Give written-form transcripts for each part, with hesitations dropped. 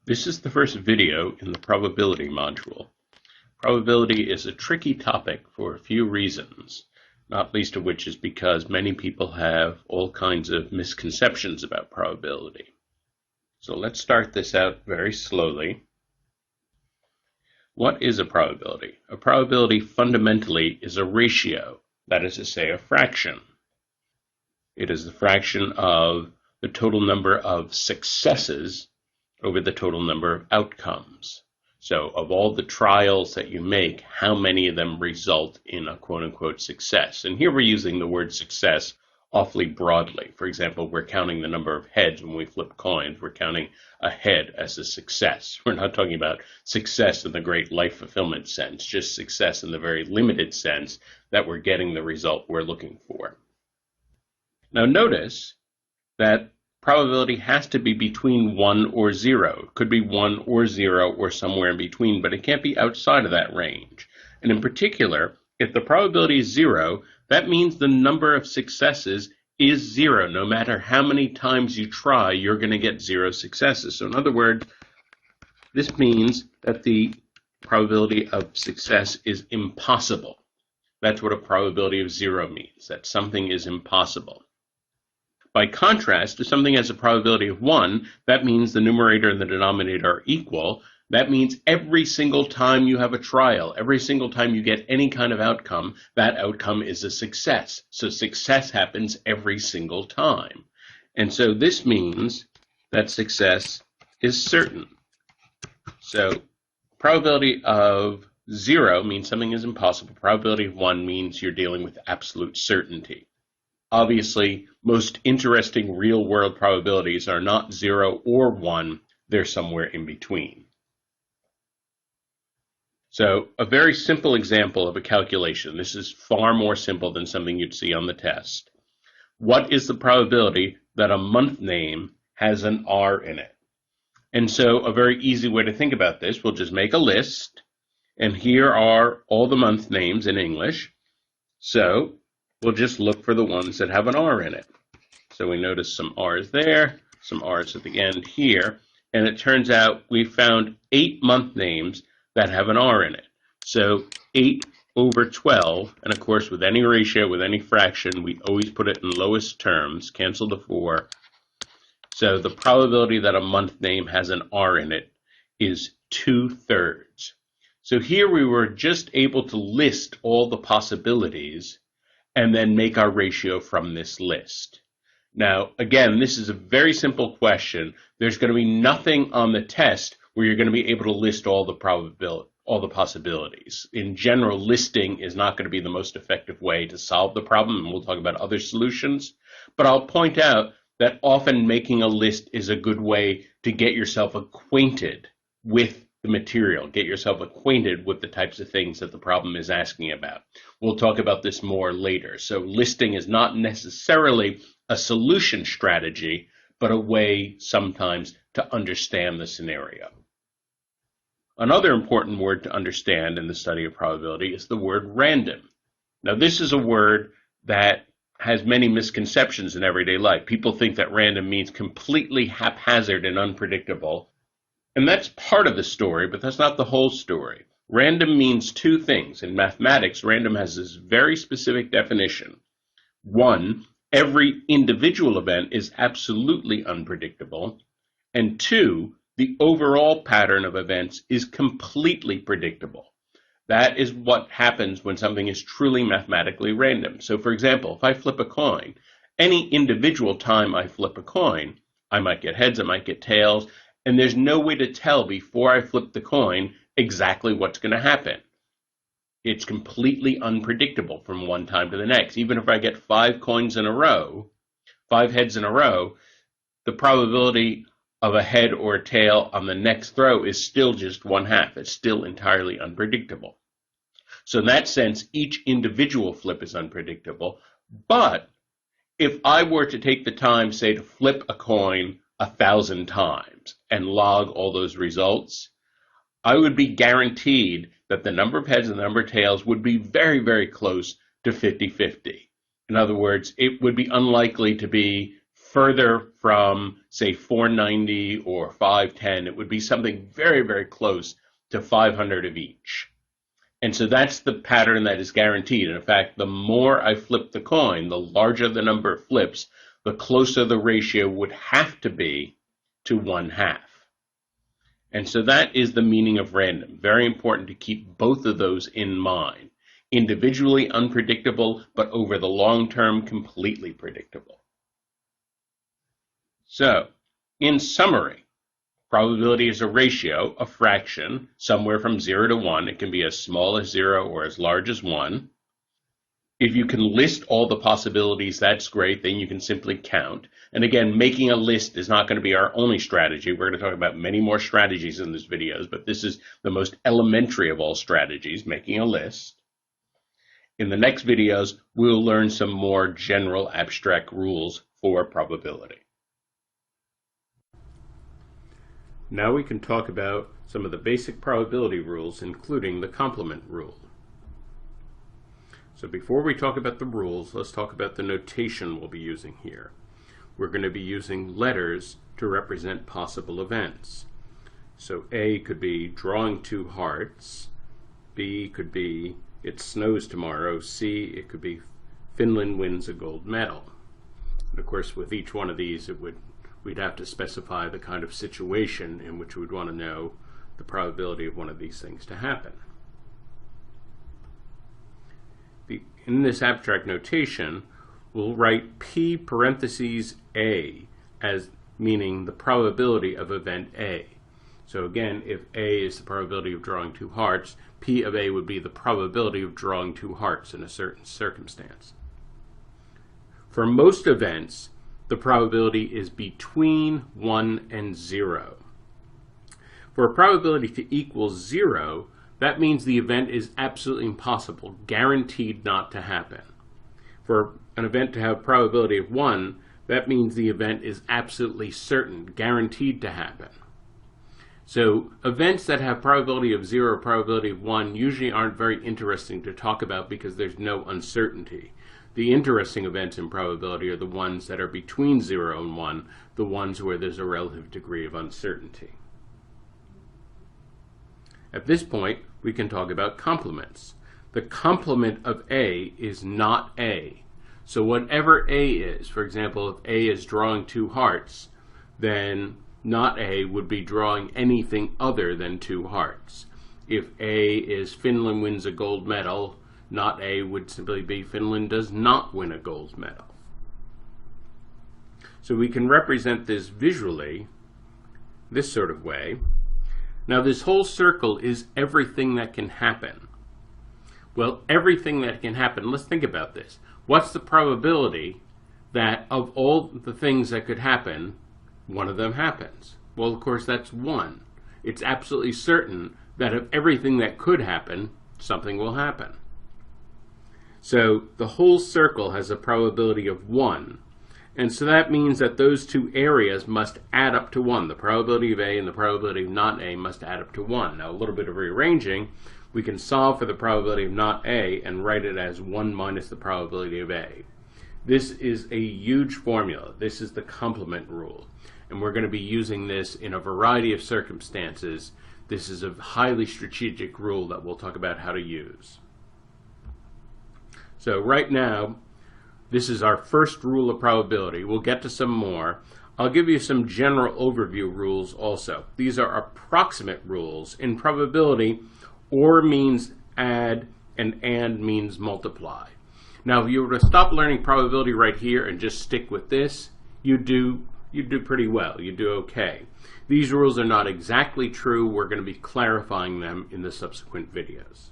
This is the first video in the probability module. Probability is a tricky topic for a few reasons, not least of which is because many people have all kinds of misconceptions about probability. So let's start this out very slowly. What is a probability? A probability fundamentally is a ratio, that is to say, a fraction. It is the fraction of the total number of successes over the total number of outcomes. So of all the trials that you make, how many of them result in a quote-unquote success? And here we're using the word success awfully broadly. For example, we're counting the number of heads when we flip coins. We're counting a head as a success. We're not talking about success in the great life fulfillment sense, just success in the very limited sense that we're getting the result we're looking for. Now notice that probability has to be between 1 or 0. It could be 1 or 0 or somewhere in between, but it can't be outside of that range. And in particular, if the probability is 0, that means the number of successes is 0. No matter how many times you try, you're going to get 0 successes. So in other words, this means that the probability of success is impossible. That's what a probability of 0 means, that something is impossible. By contrast, if something has a probability of 1, that means the numerator and the denominator are equal. That means every single time you have a trial, every single time you get any kind of outcome, that outcome is a success. So success happens every single time. And so this means that success is certain. So probability of 0 means something is impossible. Probability of 1 means you're dealing with absolute certainty. Obviously, most interesting real-world probabilities are not 0 or 1, they're somewhere in between. So, a very simple example of a calculation. This is far more simple than something you'd see on the test. What is the probability that a month name has an R in it? And so, a very easy way to think about this, we'll just make a list, and here are all the month names in English. So, we'll just look for the ones that have an R in it. So we notice some R's there, some R's at the end here, and it turns out we found 8 month names that have an R in it. So 8 over 12, and of course with any ratio, with any fraction, we always put it in lowest terms, cancel the 4. So the probability that a month name has an R in it is 2/3. So here we were just able to list all the possibilities and then make our ratio from this list. Now, again, this is a very simple question. There's going to be nothing on the test where you're going to be able to list all the possibilities. In general, listing is not going to be the most effective way to solve the problem, and we'll talk about other solutions. But I'll point out that often making a list is a good way to get yourself acquainted with the material, get yourself acquainted with the types of things that the problem is asking about. We'll talk about this more later. So listing is not necessarily a solution strategy, but a way sometimes to understand the scenario. Another important word to understand in the study of probability is the word random. Now this is a word that has many misconceptions in everyday life. People think that random means completely haphazard and unpredictable. And that's part of the story, but that's not the whole story. Random means two things. In mathematics, random has this very specific definition. 1, every individual event is absolutely unpredictable. And 2, the overall pattern of events is completely predictable. That is what happens when something is truly mathematically random. So for example, if I flip a coin, any individual time I flip a coin, I might get heads, I might get tails, and there's no way to tell before I flip the coin exactly what's going to happen. It's completely unpredictable from one time to the next. Even if I get 5 coins in a row, 5 heads in a row, the probability of a head or a tail on the next throw is still just 1/2. It's still entirely unpredictable. So in that sense, each individual flip is unpredictable. But if I were to take the time, say, to flip a coin 1,000 times and log all those results, I would be guaranteed that the number of heads and the number of tails would be very, very close to 50-50. In other words, it would be unlikely to be further from, say, 490 or 510. It would be something very, very close to 500 of each. And so that's the pattern that is guaranteed. And in fact, the more I flip the coin, the larger the number of flips, the closer the ratio would have to be to 1/2. And so that is the meaning of random. Very important to keep both of those in mind. Individually unpredictable, but over the long term, completely predictable. So, in summary, probability is a ratio, a fraction, somewhere from 0 to 1. It can be as small as 0 or as large as 1. If you can list all the possibilities, that's great. Then you can simply count. And again, making a list is not going to be our only strategy. We're going to talk about many more strategies in this video, but this is the most elementary of all strategies, making a list. In the next videos, we'll learn some more general abstract rules for probability. Now we can talk about some of the basic probability rules, including the complement rule. So before we talk about the rules, let's talk about the notation we'll be using here. We're going to be using letters to represent possible events. So A could be drawing 2 hearts, B could be it snows tomorrow, C it could be Finland wins a gold medal. And of course with each one of these we'd have to specify the kind of situation in which we'd want to know the probability of one of these things to happen. In this abstract notation, we'll write P parentheses A as meaning the probability of event A. So again, if A is the probability of drawing 2 hearts, P of A would be the probability of drawing 2 hearts in a certain circumstance. For most events, the probability is between 1 and 0. For a probability to equal 0, that means the event is absolutely impossible, guaranteed not to happen. For an event to have a probability of 1, that means the event is absolutely certain, guaranteed to happen. So events that have probability of 0 or probability of 1 usually aren't very interesting to talk about because there's no uncertainty. The interesting events in probability are the ones that are between 0 and 1, the ones where there's a relative degree of uncertainty. At this point, we can talk about complements. The complement of A is not A. So whatever A is, for example, if A is drawing 2 hearts, then not A would be drawing anything other than 2 hearts. If A is Finland wins a gold medal, not A would simply be Finland does not win a gold medal. So we can represent this visually this sort of way. Now this whole circle is everything that can happen. Well, everything that can happen, let's think about this. What's the probability that of all the things that could happen, one of them happens? Well, of course, that's 1. It's absolutely certain that of everything that could happen, something will happen. So the whole circle has a probability of 1. And so that means that those 2 areas must add up to 1. The probability of A and the probability of not A must add up to 1. Now, a little bit of rearranging, we can solve for the probability of not A and write it as 1 minus the probability of A. This is a huge formula. This is the complement rule. And we're going to be using this in a variety of circumstances. This is a highly strategic rule that we'll talk about how to use. So right now, this is our first rule of probability. We'll get to some more. I'll give you some general overview rules also. These are approximate rules. In probability, OR means add and means multiply. Now, if you were to stop learning probability right here and just stick with this, you do pretty well. You do okay. These rules are not exactly true. We're going to be clarifying them in the subsequent videos.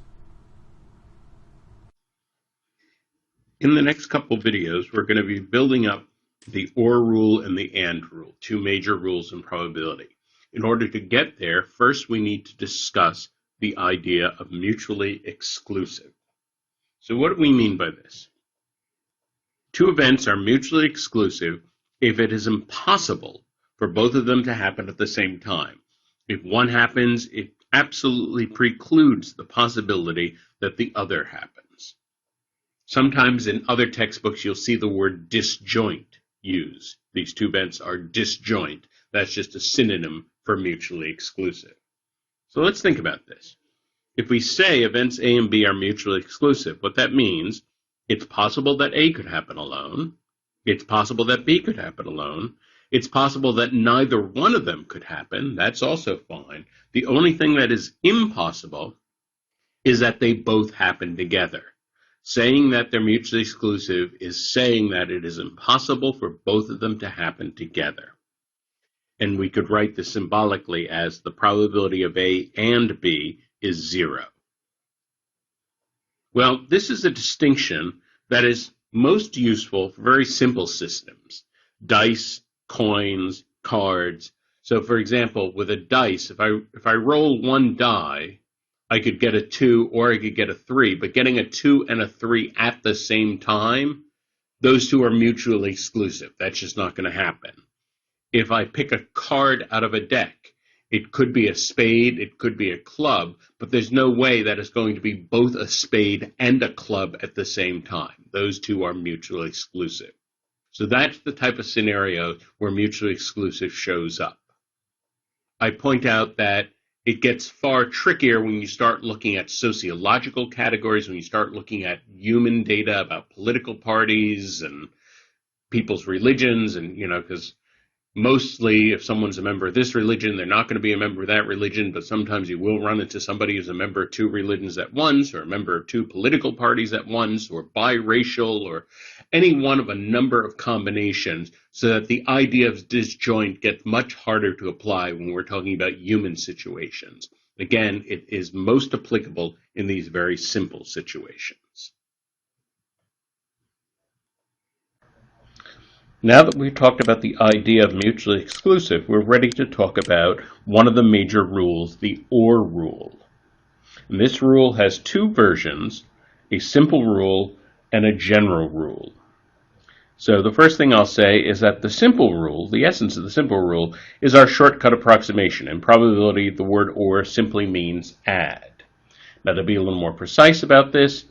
In the next couple videos, we're going to be building up the OR rule and the AND rule, 2 major rules in probability. In order to get there, first we need to discuss the idea of mutually exclusive. So what do we mean by this? 2 events are mutually exclusive if it is impossible for both of them to happen at the same time. If one happens, it absolutely precludes the possibility that the other happens. Sometimes in other textbooks you'll see the word disjoint used. These two events are disjoint. That's just a synonym for mutually exclusive. So let's think about this. If we say events A and B are mutually exclusive, what that means, it's possible that A could happen alone. It's possible that B could happen alone. It's possible that neither one of them could happen. That's also fine. The only thing that is impossible is that they both happen together. Saying that they're mutually exclusive is saying that it is impossible for both of them to happen together. And we could write this symbolically as the probability of A and B is 0. Well, this is a distinction that is most useful for very simple systems. Dice, coins, cards. So for example, with a dice, if I roll one die, I could get a 2 or I could get a 3, but getting a 2 and a 3 at the same time, those two are mutually exclusive. That's just not going to happen. If I pick a card out of a deck, it could be a spade, it could be a club, but there's no way that it's going to be both a spade and a club at the same time. Those two are mutually exclusive. So that's the type of scenario where mutually exclusive shows up. I point out that it gets far trickier when you start looking at sociological categories, when you start looking at human data about political parties and people's religions, and, because mostly if someone's a member of this religion, they're not going to be a member of that religion, but sometimes you will run into somebody who's a member of two religions at once, or a member of two political parties at once, or biracial, or any one of a number of combinations, so that the idea of disjoint gets much harder to apply when we're talking about human situations. Again, it is most applicable in these very simple situations. Now that we've talked about the idea of mutually exclusive, we're ready to talk about one of the major rules, the OR rule. And this rule has two versions, a simple rule and a general rule. So the first thing I'll say is that the simple rule, the essence of the simple rule, is our shortcut approximation. In probability, the word OR simply means add. Now, to be a little more precise about this,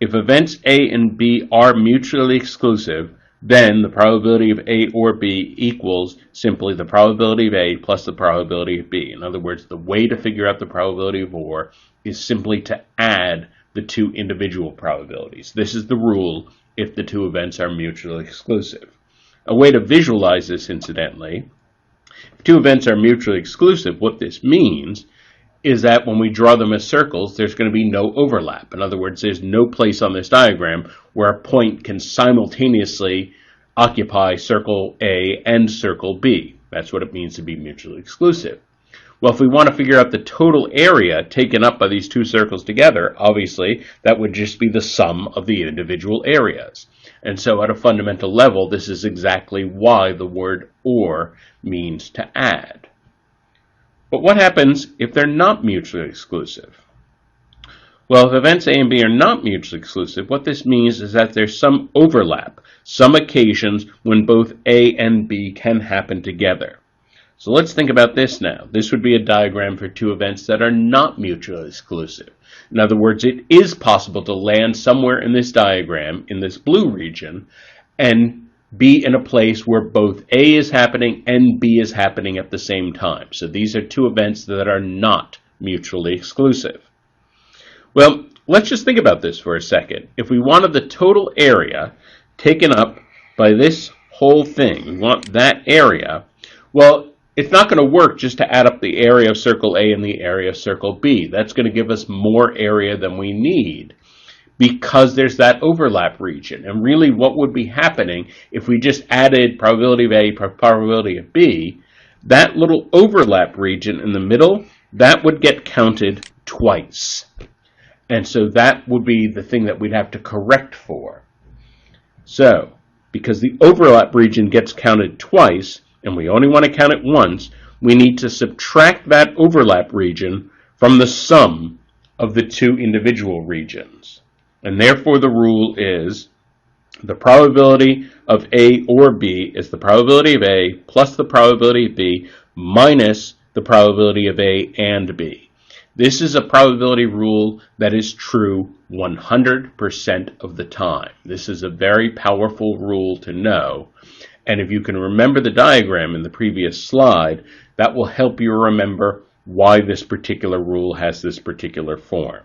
if events A and B are mutually exclusive, then the probability of A or B equals simply the probability of A plus the probability of B. In other words, the way to figure out the probability of OR is simply to add the two individual probabilities. This is the rule if the two events are mutually exclusive. A way to visualize this, incidentally, if two events are mutually exclusive, what this means is that when we draw them as circles, there's going to be no overlap. In other words, there's no place on this diagram where a point can simultaneously occupy circle A and circle B. That's what it means to be mutually exclusive. Well, if we want to figure out the total area taken up by these two circles together, obviously, that would just be the sum of the individual areas. And so at a fundamental level, this is exactly why the word OR means to add. But what happens if they're not mutually exclusive? Well, if events A and B are not mutually exclusive, what this means is that there's some overlap, some occasions when both A and B can happen together. So let's think about this now. This would be a diagram for two events that are not mutually exclusive. In other words, it is possible to land somewhere in this diagram, in this blue region, and be in a place where both A is happening and B is happening at the same time. So these are two events that are not mutually exclusive. Well, let's just think about this for a second. If we wanted the total area taken up by this whole thing, we want that area, well, it's not going to work just to add up the area of circle A and the area of circle B. That's going to give us more area than we need, because there's that overlap region. And really what would be happening if we just added probability of A plus probability of B, that little overlap region in the middle, that would get counted twice. And so that would be the thing that we'd have to correct for. So, because the overlap region gets counted twice, and we only want to count it once, we need to subtract that overlap region from the sum of the two individual regions. And therefore the rule is the probability of A or B is the probability of A plus the probability of B minus the probability of A and B. This is a probability rule that is true 100% of the time. This is a very powerful rule to know. And if you can remember the diagram in the previous slide, that will help you remember why this particular rule has this particular form.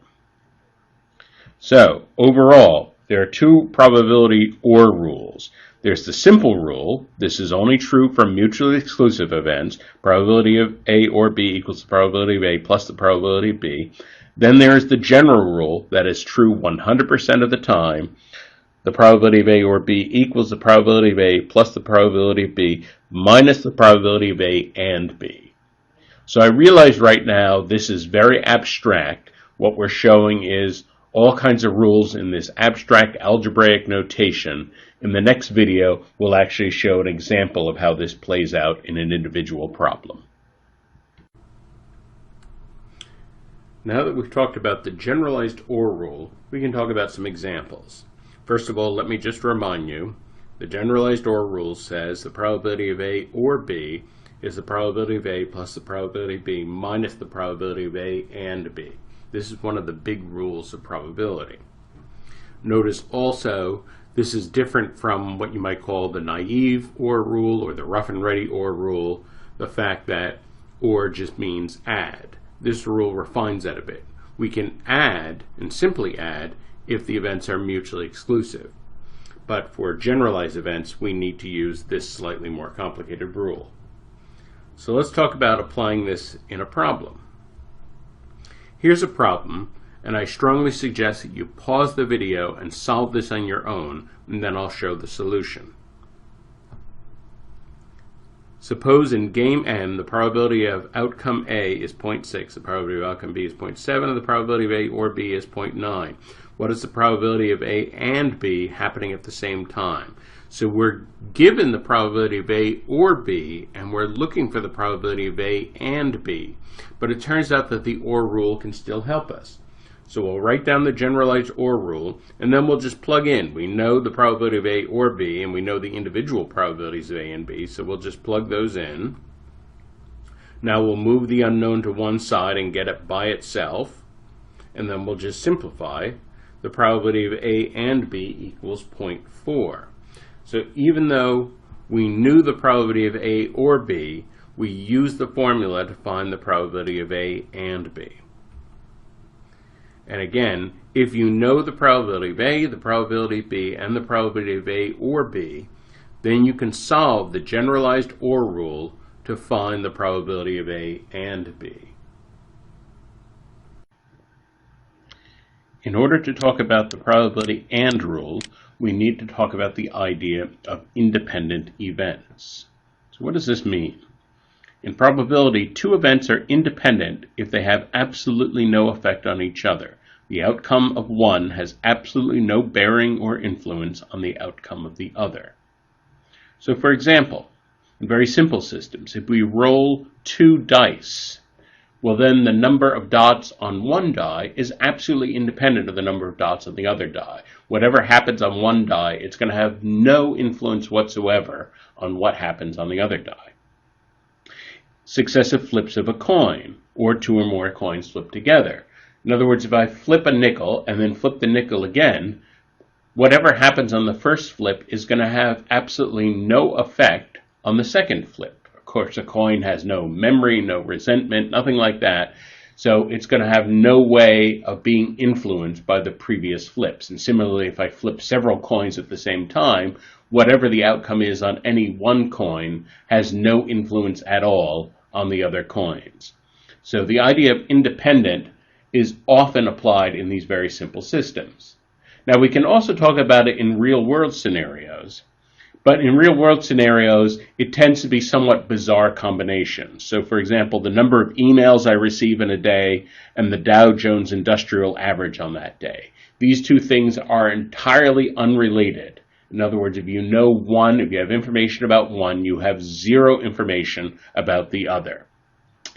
So, overall, there are two probability OR rules. There's the simple rule. This is only true for mutually exclusive events. Probability of A or B equals the probability of A plus the probability of B. Then there is the general rule that is true 100% of the time. The probability of A or B equals the probability of A plus the probability of B minus the probability of A and B. So I realize right now this is very abstract. What we're showing is all kinds of rules in this abstract algebraic notation. In the next video, we'll actually show an example of how this plays out in an individual problem. Now that we've talked about the generalized OR rule, we can talk about some examples. First of all, let me just remind you, the generalized OR rule says the probability of A or B is the probability of A plus the probability of B minus the probability of A and B. This is one of the big rules of probability. Notice also, this is different from what you might call the naive OR rule or the rough and ready OR rule, the fact that OR just means add. This rule refines that a bit. We can add and simply add if the events are mutually exclusive. But for generalized events, we need to use this slightly more complicated rule. So let's talk about applying this in a problem. Here's a problem, and I strongly suggest that you pause the video and solve this on your own, and then I'll show the solution. Suppose in game N, the probability of outcome A is 0.6, the probability of outcome B is 0.7, and the probability of A or B is 0.9. What is the probability of A and B happening at the same time? So we're given the probability of A or B, and we're looking for the probability of A and B. But it turns out that the OR rule can still help us. So we'll write down the generalized OR rule, and then we'll just plug in. We know the probability of A or B, and we know the individual probabilities of A and B, so we'll just plug those in. Now we'll move the unknown to one side and get it by itself, and then we'll just simplify. The probability of A and B equals 0.4. So even though we knew the probability of A or B, we used the formula to find the probability of A and B. And again, if you know the probability of A, the probability of B, and the probability of A or B, then you can solve the generalized OR rule to find the probability of A and B. In order to talk about the probability and rule, we need to talk about the idea of independent events. So what does this mean? In probability, two events are independent if they have absolutely no effect on each other. The outcome of one has absolutely no bearing or influence on the outcome of the other. So for example, in very simple systems, if we roll two dice, well then the number of dots on one die is absolutely independent of the number of dots on the other die. Whatever happens on one die, it's going to have no influence whatsoever on what happens on the other die. Successive flips of a coin, or two or more coins flipped together. In other words, if I flip a nickel and then flip the nickel again, whatever happens on the first flip is going to have absolutely no effect on the second flip. Of course, a coin has no memory, no resentment, nothing like that. So it's going to have no way of being influenced by the previous flips. And similarly, if I flip several coins at the same time, whatever the outcome is on any one coin has no influence at all on the other coins. So the idea of independent is often applied in these very simple systems. Now we can also talk about it in real-world scenarios. But in real-world scenarios, it tends to be somewhat bizarre combinations. So for example, the number of emails I receive in a day and the Dow Jones Industrial Average on that day. These two things are entirely unrelated. In other words, if you know one, if you have information about one, you have zero information about the other.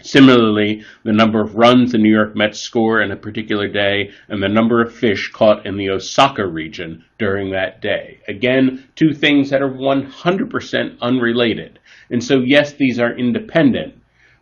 Similarly, the number of runs the New York Mets score in a particular day and the number of fish caught in the Osaka region during that day. Again, two things that are 100% unrelated. And so, yes, these are independent.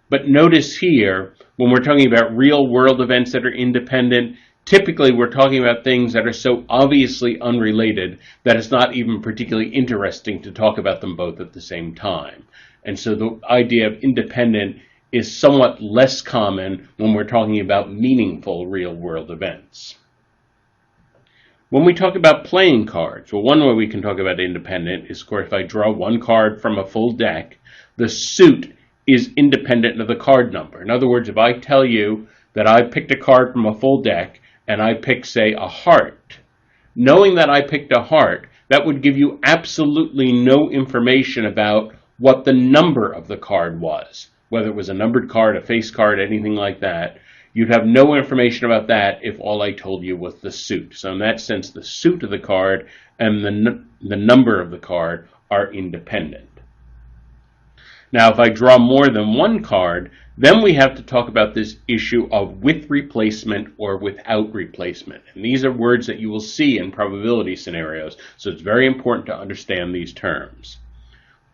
But notice here, when we're talking about real-world events that are independent, typically we're talking about things that are so obviously unrelated that it's not even particularly interesting to talk about them both at the same time. And so the idea of independent is somewhat less common when we're talking about meaningful real-world events. When we talk about playing cards, well, one way we can talk about independent is, of course, if I draw one card from a full deck, the suit is independent of the card number. In other words, if I tell you that I picked a card from a full deck and I picked, say, a heart, knowing that I picked a heart, that would give you absolutely no information about what the number of the card was, whether it was a numbered card, a face card, anything like that. You'd have no information about that if all I told you was the suit. So in that sense, the suit of the card and the number of the card are independent. Now, if I draw more than one card, then we have to talk about this issue of with replacement or without replacement. And these are words that you will see in probability scenarios, so it's very important to understand these terms.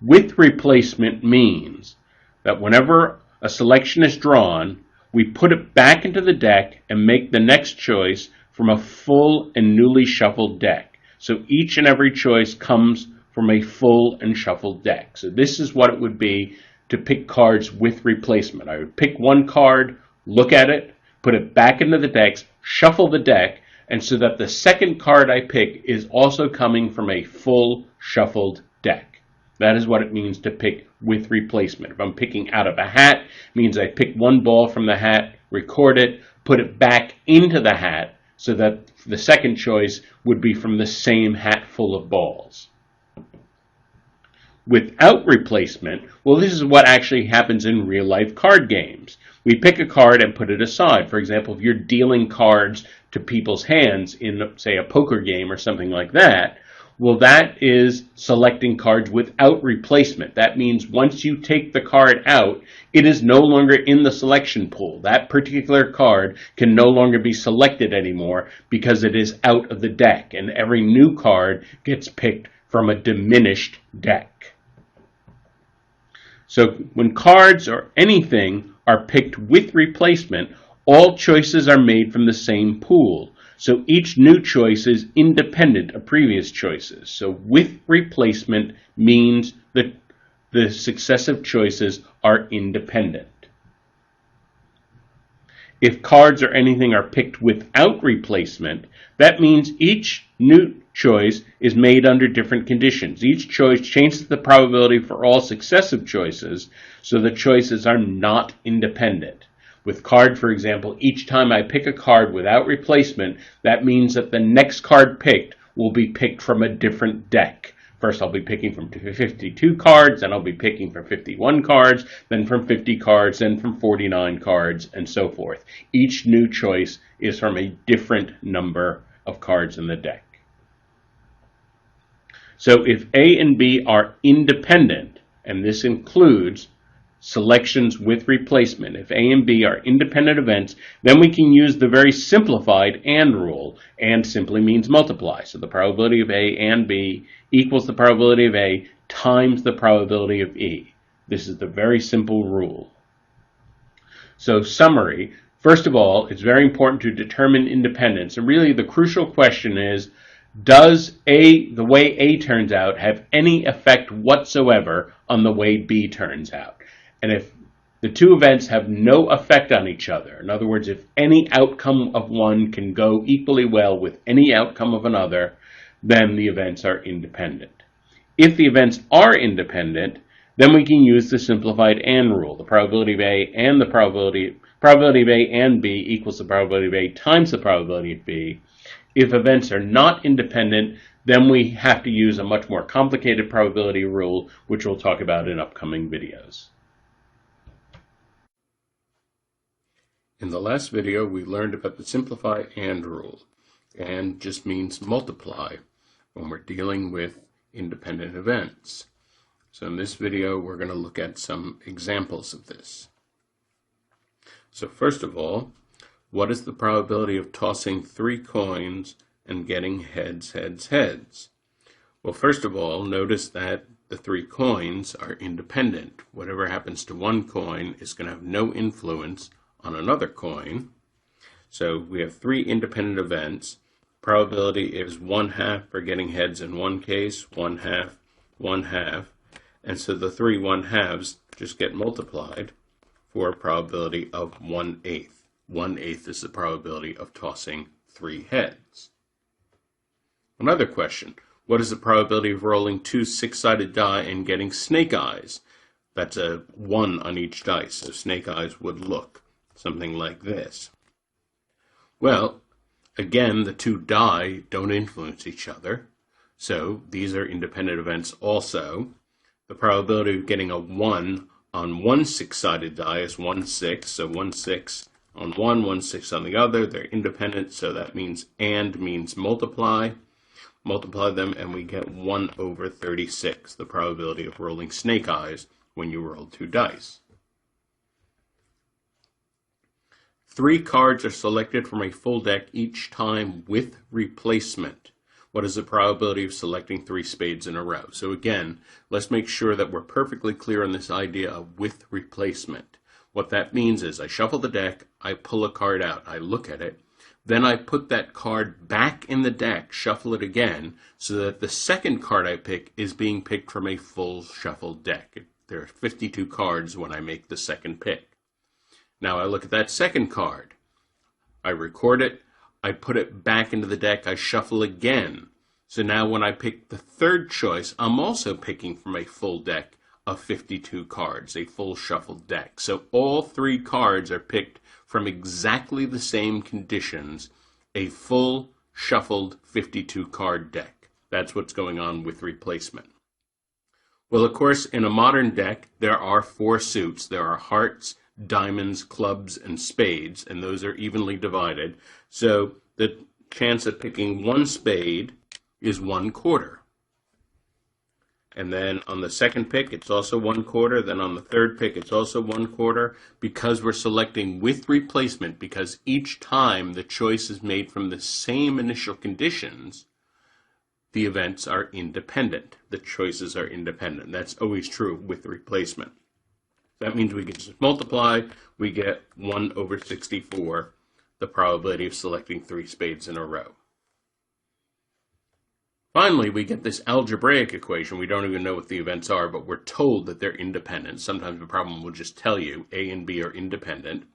With replacement means that whenever a selection is drawn, we put it back into the deck and make the next choice from a full and newly shuffled deck. So each and every choice comes from a full and shuffled deck. So this is what it would be to pick cards with replacement. I would pick one card, look at it, put it back into the decks, shuffle the deck, and so that the second card I pick is also coming from a full shuffled deck. That is what it means to pick with replacement. If I'm picking out of a hat, it means I pick one ball from the hat, record it, put it back into the hat, so that the second choice would be from the same hat full of balls. Without replacement, well, this is what actually happens in real-life card games. We pick a card and put it aside. For example, if you're dealing cards to people's hands in, say, a poker game or something like that, well, that is selecting cards without replacement. That means once you take the card out, it is no longer in the selection pool. That particular card can no longer be selected anymore because it is out of the deck, and every new card gets picked from a diminished deck. So when cards or anything are picked with replacement, all choices are made from the same pool. So each new choice is independent of previous choices. So with replacement means that the successive choices are independent. If cards or anything are picked without replacement, that means each new choice is made under different conditions. Each choice changes the probability for all successive choices, so the choices are not independent. With card, for example, each time I pick a card without replacement, that means that the next card picked will be picked from a different deck. First, I'll be picking from 52 cards, then I'll be picking from 51 cards, then from 50 cards, then from 49 cards, and so forth. Each new choice is from a different number of cards in the deck. So if A and B are independent, and this includes selections with replacement, if A and B are independent events, then we can use the very simplified AND rule. AND simply means multiply. So the probability of A and B equals the probability of A times the probability of E. This is the very simple rule. So summary, first of all, it's very important to determine independence. And really the crucial question is, does the way A turns out have any effect whatsoever on the way B turns out? And if the two events have no effect on each other, in other words, if any outcome of one can go equally well with any outcome of another, then the events are independent. If the events are independent, then we can use the simplified AND rule. The probability of A and the probability of A and B equals the probability of A times the probability of B. If events are not independent, then we have to use a much more complicated probability rule, which we'll talk about in upcoming videos. In the last video, we learned about the simplify AND rule. AND just means multiply when we're dealing with independent events. So in this video, we're going to look at some examples of this. So first of all, what is the probability of tossing 3 coins and getting heads, heads, heads? Well, first of all, notice that the 3 coins are independent. Whatever happens to one coin is going to have no influence on another coin. So we have three independent events. Probability is 1/2 for getting heads in one case, 1/2, 1/2. And so the three 1/2s just get multiplied for a probability of 1/8. 1/8 is the probability of tossing three heads. Another question, what is the probability of rolling two six-sided die and getting snake eyes? That's a 1 on each dice, so snake eyes would look something like this. Well, again, the two die don't influence each other, so these are independent events also. The probability of getting a 1 on one six-sided die is 1/6, so 1/6 on one, 1/6 on the other. They're independent, so that means and means multiply. Multiply them, and we get 1/36, the probability of rolling snake eyes when you roll two dice. Three cards are selected from a full deck each time with replacement. What is the probability of selecting three spades in a row? So again, let's make sure that we're perfectly clear on this idea of with replacement. What that means is I shuffle the deck, I pull a card out, I look at it, then I put that card back in the deck, shuffle it again, so that the second card I pick is being picked from a full shuffled deck. There are 52 cards when I make the second pick. Now I look at that second card, I record it, I put it back into the deck, I shuffle again. So now when I pick the third choice, I'm also picking from a full deck of 52 cards, a full shuffled deck. So all three cards are picked from exactly the same conditions, a full shuffled 52 card deck. That's what's going on with replacement. Well, of course, in a modern deck, there are four suits. There are hearts, diamonds, clubs, and spades, and those are evenly divided. So the chance of picking one spade is 1/4. And then on the second pick, it's also 1/4. Then on the third pick, it's also 1/4. Because we're selecting with replacement, because each time the choice is made from the same initial conditions, the events are independent. The choices are independent. That's always true with replacement. That means we can just multiply, we get 1/64, the probability of selecting three spades in a row. Finally, we get this algebraic equation. We don't even know what the events are, but we're told that they're independent. Sometimes the problem will just tell you A and B are independent.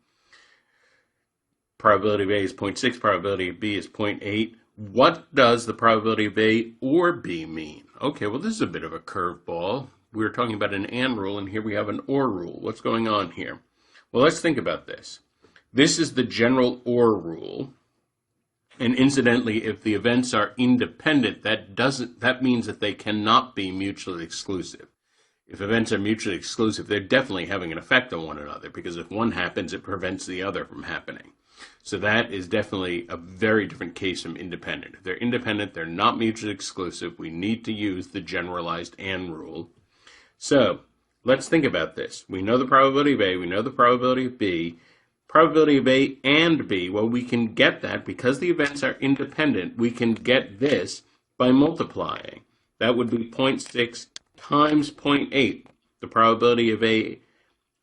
Probability of A is 0.6, probability of B is 0.8. What does the probability of A or B mean? Okay, well, this is a bit of a curveball. We were talking about an and rule, and here we have an or rule. What's going on here? Well, let's think about this. This is the general or rule. And incidentally, if the events are independent, that means that they cannot be mutually exclusive. If events are mutually exclusive, they're definitely having an effect on one another, because if one happens, it prevents the other from happening. So that is definitely a very different case from independent. If they're independent, they're not mutually exclusive. We need to use the generalized and rule. So let's think about this. We know the probability of A, we know the probability of B. Probability of A and B, well, we can get that because the events are independent. We can get this by multiplying. That would be 0.6 times 0.8. The probability of A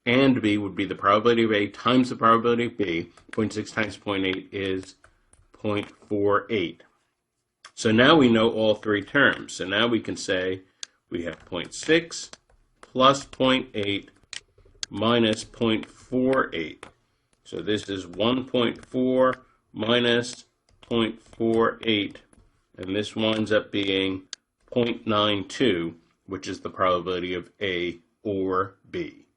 and B would be the probability of A times the probability of B. 0.6 times 0.8 is 0.48. So now we know all three terms. So now we can say we have 0.6 plus 0.8 minus 0.48. So this is 1.4 minus 0.48, and this winds up being 0.92, which is the probability of A or B.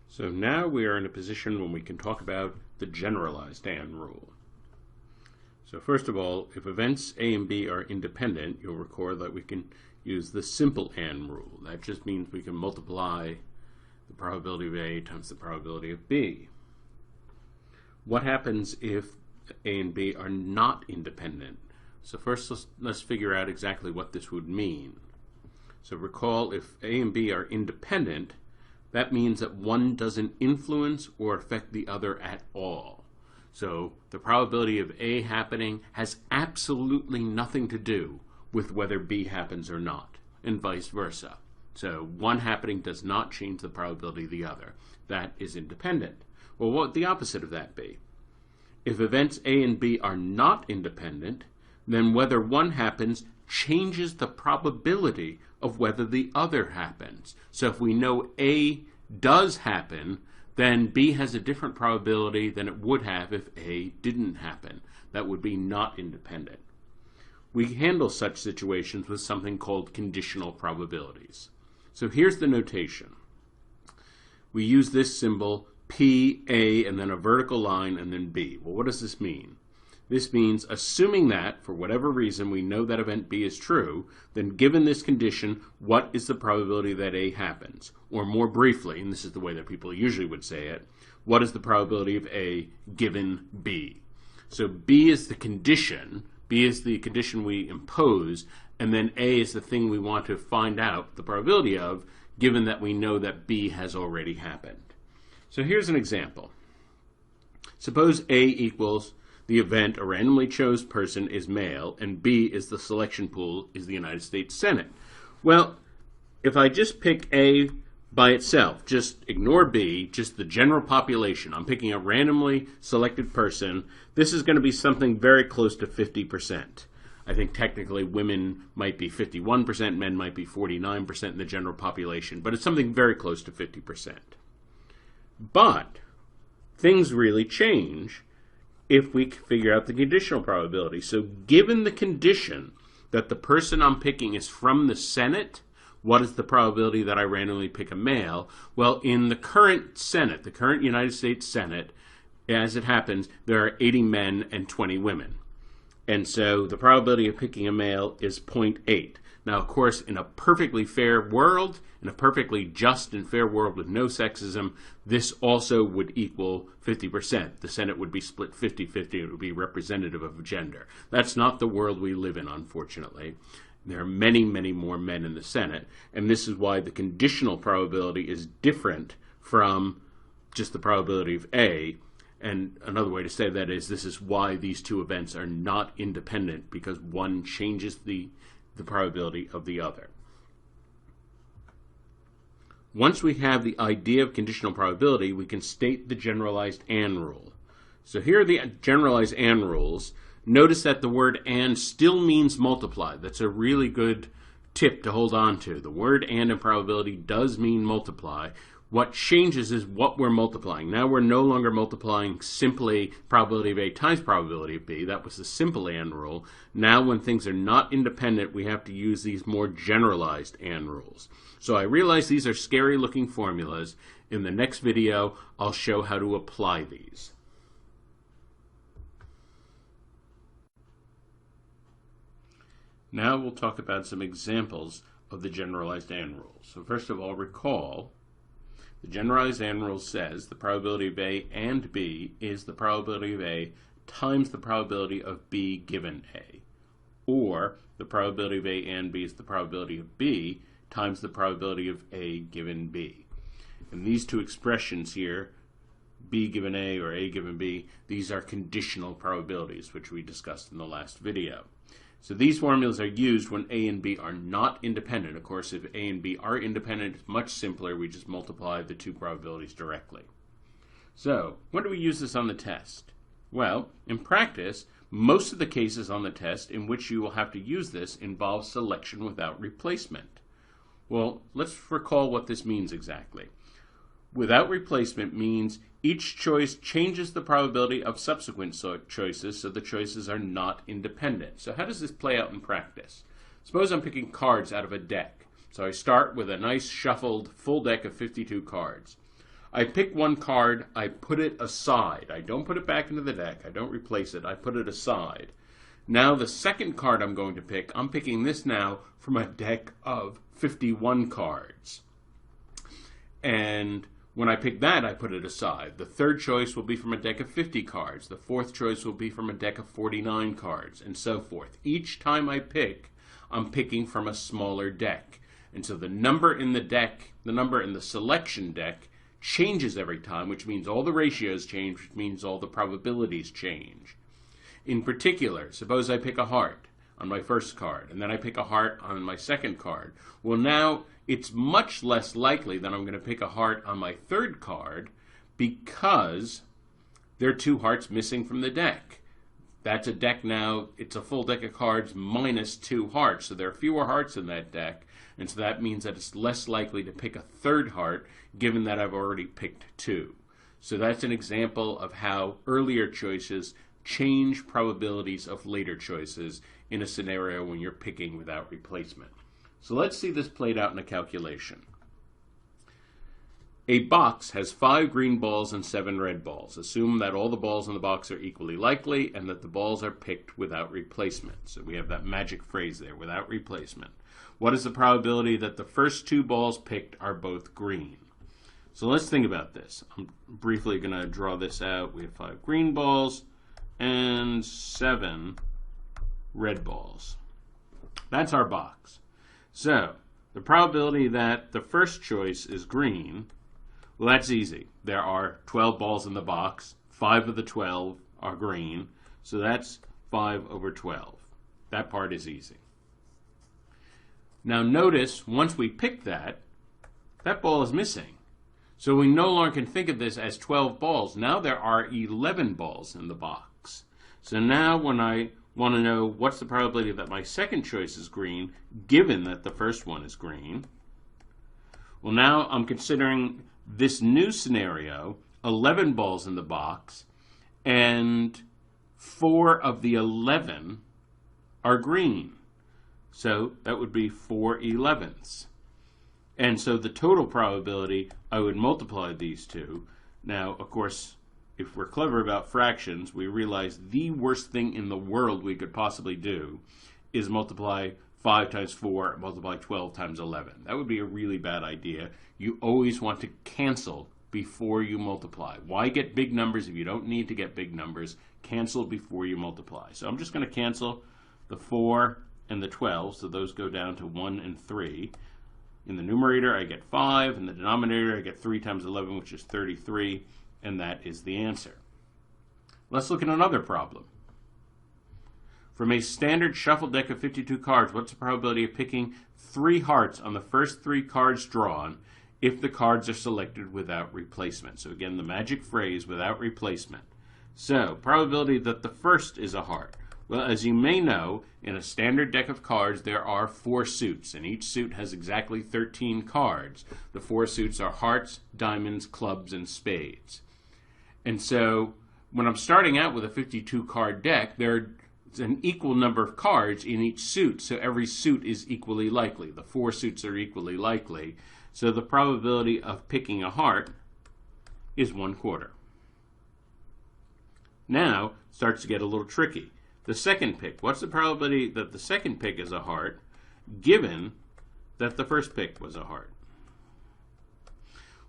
So now we are in a position when we can talk about the generalized and rule. So first of all, if events A and B are independent, you'll recall that we can use the simple and rule. That just means we can multiply the probability of A times the probability of B. What happens if A and B are not independent? So first let's figure out exactly what this would mean. So recall, if A and B are independent, that means that one doesn't influence or affect the other at all. So the probability of A happening has absolutely nothing to do with whether B happens or not, and vice versa. So one happening does not change the probability of the other. That is independent. Well, what would the opposite of that be? If events A and B are not independent, then whether one happens changes the probability of whether the other happens. So if we know A does happen, then B has a different probability than it would have if A didn't happen. That would be not independent. We handle such situations with something called conditional probabilities. So here's the notation. We use this symbol P, A, and then a vertical line, and then B. Well, what does this mean? This means assuming that, for whatever reason, we know that event B is true, then given this condition, what is the probability that A happens? Or more briefly, and this is the way that people usually would say it, what is the probability of A given B? So B is the condition. B is the condition we impose, and then A is the thing we want to find out the probability of, given that we know that B has already happened. So here's an example. Suppose A equals the event a randomly chosen person is male, and B is the selection pool is the United States Senate. Well, if I just pick A by itself, just ignore B, just the general population, I'm picking a randomly selected person, this is going to be something very close to 50%. I think technically women might be 51%, men might be 49% in the general population, but it's something very close to 50%. But things really change if we figure out the conditional probability. So given the condition that the person I'm picking is from the Senate, what is the probability that I randomly pick a male? Well, in the current Senate, the current United States Senate, as it happens, there are 80 men and 20 women. And so the probability of picking a male is 0.8. Now, of course, in a perfectly fair world, in a perfectly just and fair world with no sexism, this also would equal 50%. The Senate would be split 50-50. It would be representative of gender. That's not the world we live in, unfortunately. There are many, many more men in the Senate, and this is why the conditional probability is different from just the probability of A. And another way to say that is this is why these two events are not independent, because one changes the probability of the other. Once we have the idea of conditional probability, we can state the generalized and rule. So here are the generalized and rules. Notice that the word and still means multiply. That's a really good tip to hold on to. The word and in probability does mean multiply. What changes is what we're multiplying. Now we're no longer multiplying simply probability of A times probability of B. That was the simple and rule. Now when things are not independent, we have to use these more generalized and rules. So I realize these are scary looking formulas. In the next video, I'll show how to apply these. Now we'll talk about some examples of the generalized and rules. So first of all, recall the generalized and rule says the probability of A and B is the probability of A times the probability of B given A. Or the probability of A and B is the probability of B times the probability of A given B. And these two expressions here, B given A or A given B, these are conditional probabilities, which we discussed in the last video. So these formulas are used when A and B are not independent. Of course, if A and B are independent, it's much simpler. We just multiply the two probabilities directly. So, when do we use this on the test? Well, in practice, most of the cases on the test in which you will have to use this involve selection without replacement. Well, let's recall what this means exactly. Without replacement means each choice changes the probability of subsequent choices, so the choices are not independent. So how does this play out in practice? Suppose I'm picking cards out of a deck. So I start with a nice shuffled full deck of 52 cards. I pick one card, I put it aside. I don't put it back into the deck. I don't replace it. I put it aside. Now the second card I'm going to pick, I'm picking this now from a deck of 51 cards. And when I pick that, I put it aside. The third choice will be from a deck of 50 cards. The fourth choice will be from a deck of 49 cards, and so forth. Each time I pick, I'm picking from a smaller deck. And so the number in the deck, the number in the selection deck, changes every time, which means all the ratios change, which means all the probabilities change. In particular, suppose I pick a heart. on my first card, and then I pick a heart on my second card. Well, now it's much less likely that I'm going to pick a heart on my third card because there are 2 hearts missing from the deck. That's a deck now, it's a full deck of cards minus 2 hearts, so there are fewer hearts in that deck, and so that means that it's less likely to pick a third heart given that I've already picked 2. So that's an example of how earlier choices change probabilities of later choices in a scenario when you're picking without replacement. So let's see this played out in a calculation. A box has 5 green balls and 7 red balls. Assume that all the balls in the box are equally likely and that the balls are picked without replacement. So we have that magic phrase there, without replacement. What is the probability that the first 2 balls picked are both green? So let's think about this. I'm briefly going to draw this out. We have 5 green balls and 7 red balls. That's our box. So the probability that the first choice is green, well, that's easy. There are 12 balls in the box. 5 of the 12 are green. So that's 5 over 12. That part is easy. Now notice, once we pick that ball is missing. So we no longer can think of this as 12 balls. Now there are 11 balls in the box. So now when I want to know what's the probability that my second choice is green, given that the first one is green, well, now I'm considering this new scenario, 11 balls in the box, and 4 of the 11 are green. So that would be 4 11ths. And so the total probability, I would multiply these two. Now, of course, if we're clever about fractions, we realize the worst thing in the world we could possibly do is multiply 5 times 4, multiply 12 times 11. That would be a really bad idea. You always want to cancel before you multiply. Why get big numbers if you don't need to get big numbers? Cancel before you multiply. So I'm just going to cancel the 4 and the 12, so those go down to 1 and 3. In the numerator, I get 5. In the denominator, I get 3 times 11, which is 33, and that is the answer. Let's look at another problem. From a standard shuffle deck of 52 cards, what's the probability of picking 3 hearts on the first 3 cards drawn if the cards are selected without replacement? So again, the magic phrase, without replacement. So, probability that the first is a heart. Well, as you may know, in a standard deck of cards, there are 4 suits, and each suit has exactly 13 cards. The 4 suits are hearts, diamonds, clubs, and spades. And so, when I'm starting out with a 52-card deck, there's an equal number of cards in each suit, so every suit is equally likely. The 4 suits are equally likely, so the probability of picking a heart is 1/4. Now, it starts to get a little tricky. The second pick, what's the probability that the second pick is a heart, given that the first pick was a heart?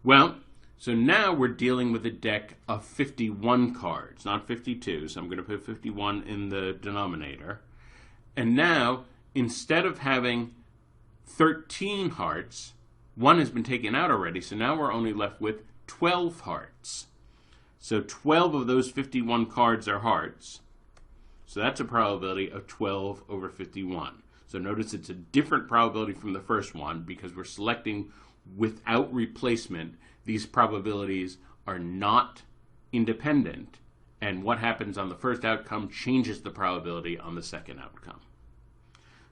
Well, so now we're dealing with a deck of 51 cards, not 52, so I'm going to put 51 in the denominator. And now, instead of having 13 hearts, 1 has been taken out already, so now we're only left with 12 hearts. So 12 of those 51 cards are hearts. So that's a probability of 12 over 51. So notice it's a different probability from the first one because we're selecting without replacement. These probabilities are not independent, and what happens on the first outcome changes the probability on the second outcome.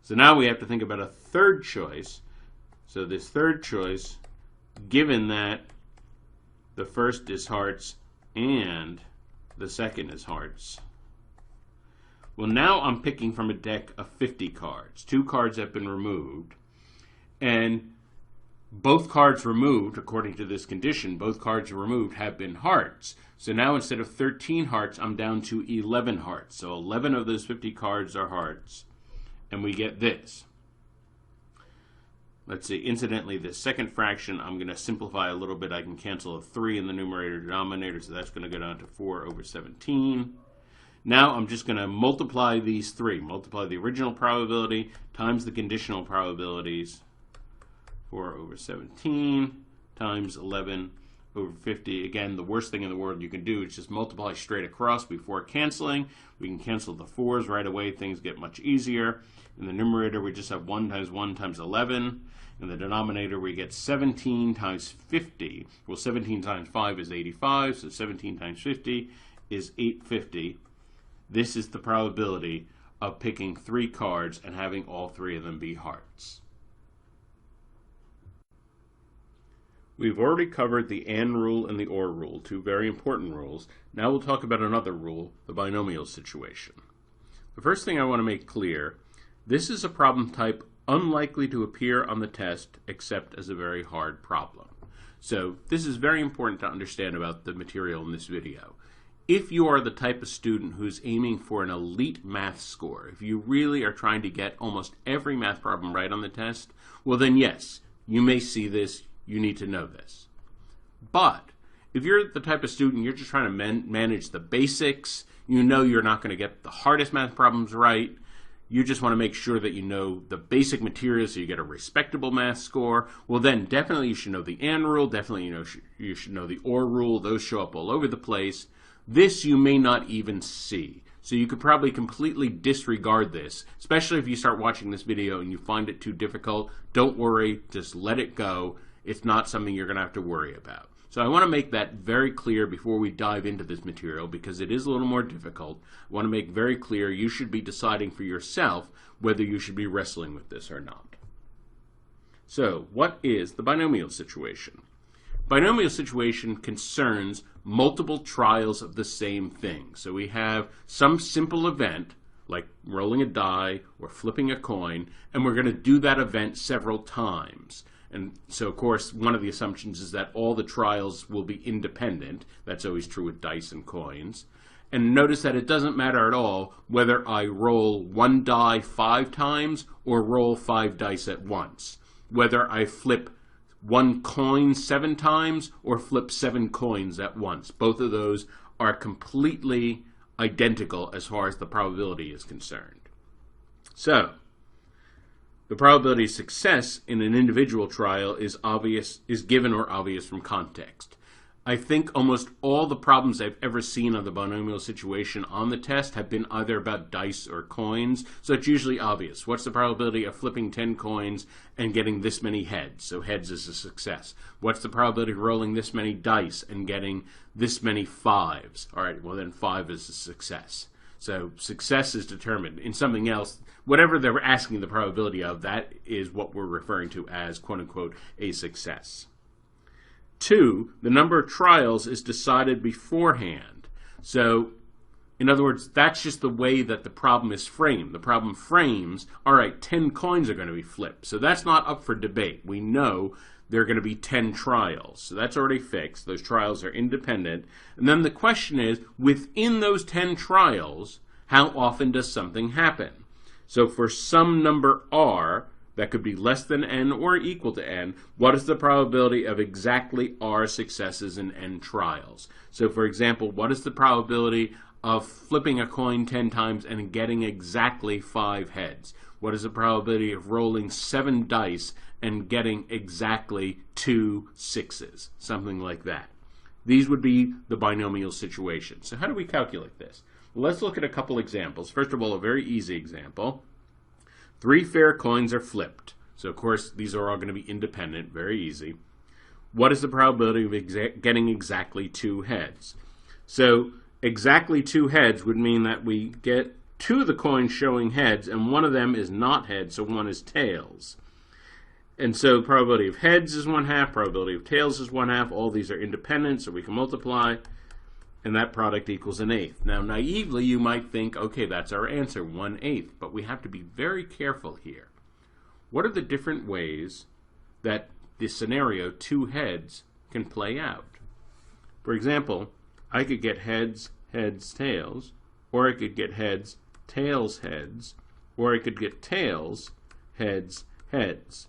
So now we have to think about a third choice. So this third choice, given that the first is hearts and the second is hearts, well, now I'm picking from a deck of 50 cards. 2 cards have been removed, and both cards removed, according to this condition, both cards removed have been hearts. So now instead of 13 hearts, I'm down to 11 hearts. So 11 of those 50 cards are hearts, and we get this. Let's see, incidentally, the second fraction, I'm going to simplify a little bit. I can cancel a 3 in the numerator denominator, so that's going to go down to 4 over 17. Now I'm just going to multiply these 3. Multiply the original probability times the conditional probabilities. 4 over 17 times 11 over 50. Again, the worst thing in the world you can do is just multiply straight across before canceling. We can cancel the 4's right away. Things get much easier. In the numerator, we just have 1 times 1 times 11. In the denominator, we get 17 times 50. Well, 17 times 5 is 85, so 17 times 50 is 850. This is the probability of picking 3 cards and having all 3 of them be hearts. We've already covered the AND rule and the OR rule, 2 very important rules. Now we'll talk about another rule, the binomial situation. The first thing I want to make clear, this is a problem type unlikely to appear on the test except as a very hard problem. So this is very important to understand about the material in this video. If you are the type of student who's aiming for an elite math score, if you really are trying to get almost every math problem right on the test, well then yes, you may see this. You need to know this. But if you're the type of student, you're just trying to manage the basics, you know you're not going to get the hardest math problems right, you just want to make sure that you know the basic material so you get a respectable math score, well then definitely you should know the AND rule, definitely you should know the OR rule, those show up all over the place. This you may not even see. So you could probably completely disregard this, especially if you start watching this video and you find it too difficult. Don't worry, just let it go. It's not something you're going to have to worry about. So I want to make that very clear before we dive into this material because it is a little more difficult. I want to make very clear you should be deciding for yourself whether you should be wrestling with this or not. So what is the binomial situation? Binomial situation concerns multiple trials of the same thing. So we have some simple event like rolling a die or flipping a coin, and we're going to do that event several times. And so, of course, one of the assumptions is that all the trials will be independent. That's always true with dice and coins. And notice that it doesn't matter at all whether I roll 1 die 5 times or roll 5 dice at once. Whether I flip 1 coin 7 times or flip 7 coins at once. Both of those are completely identical as far as the probability is concerned. So, the probability of success in an individual trial is given or obvious from context. I think almost all the problems I've ever seen on the binomial situation on the test have been either about dice or coins, so it's usually obvious. What's the probability of flipping 10 coins and getting this many heads? So heads is a success. What's the probability of rolling this many dice and getting this many 5s? All right, well then 5 is a success. So success is determined. In something else, whatever they're asking the probability of, that is what we're referring to as, quote-unquote, a success. 2, the number of trials is decided beforehand. So, in other words, that's just the way that the problem is framed. The problem frames, all right, 10 coins are going to be flipped. So that's not up for debate. We know there are going to be 10 trials. So that's already fixed. Those trials are independent. And then the question is, within those 10 trials, how often does something happen? So for some number r, that could be less than n or equal to n, what is the probability of exactly r successes in n trials? So for example, what is the probability of flipping a coin 10 times and getting exactly 5 heads? What is the probability of rolling 7 dice and getting exactly 2 6s? Something like that. These would be the binomial situation. So how do we calculate this? Well, let's look at a couple examples. First of all, a very easy example. 3 fair coins are flipped. So, of course, these are all going to be independent. Very easy. What is the probability of getting exactly 2 heads? So, exactly 2 heads would mean that we get 2 of the coins showing heads, and one of them is not heads, so one is tails. And so, probability of heads is 1/2, probability of tails is 1/2. All these are independent, so we can multiply. And that product equals 1/8. Now, naively, you might think, okay, that's our answer, 1/8. But we have to be very careful here. What are the different ways that this scenario, 2 heads, can play out? For example, I could get heads, heads, tails, or I could get heads, tails, heads, or I could get tails, heads, heads.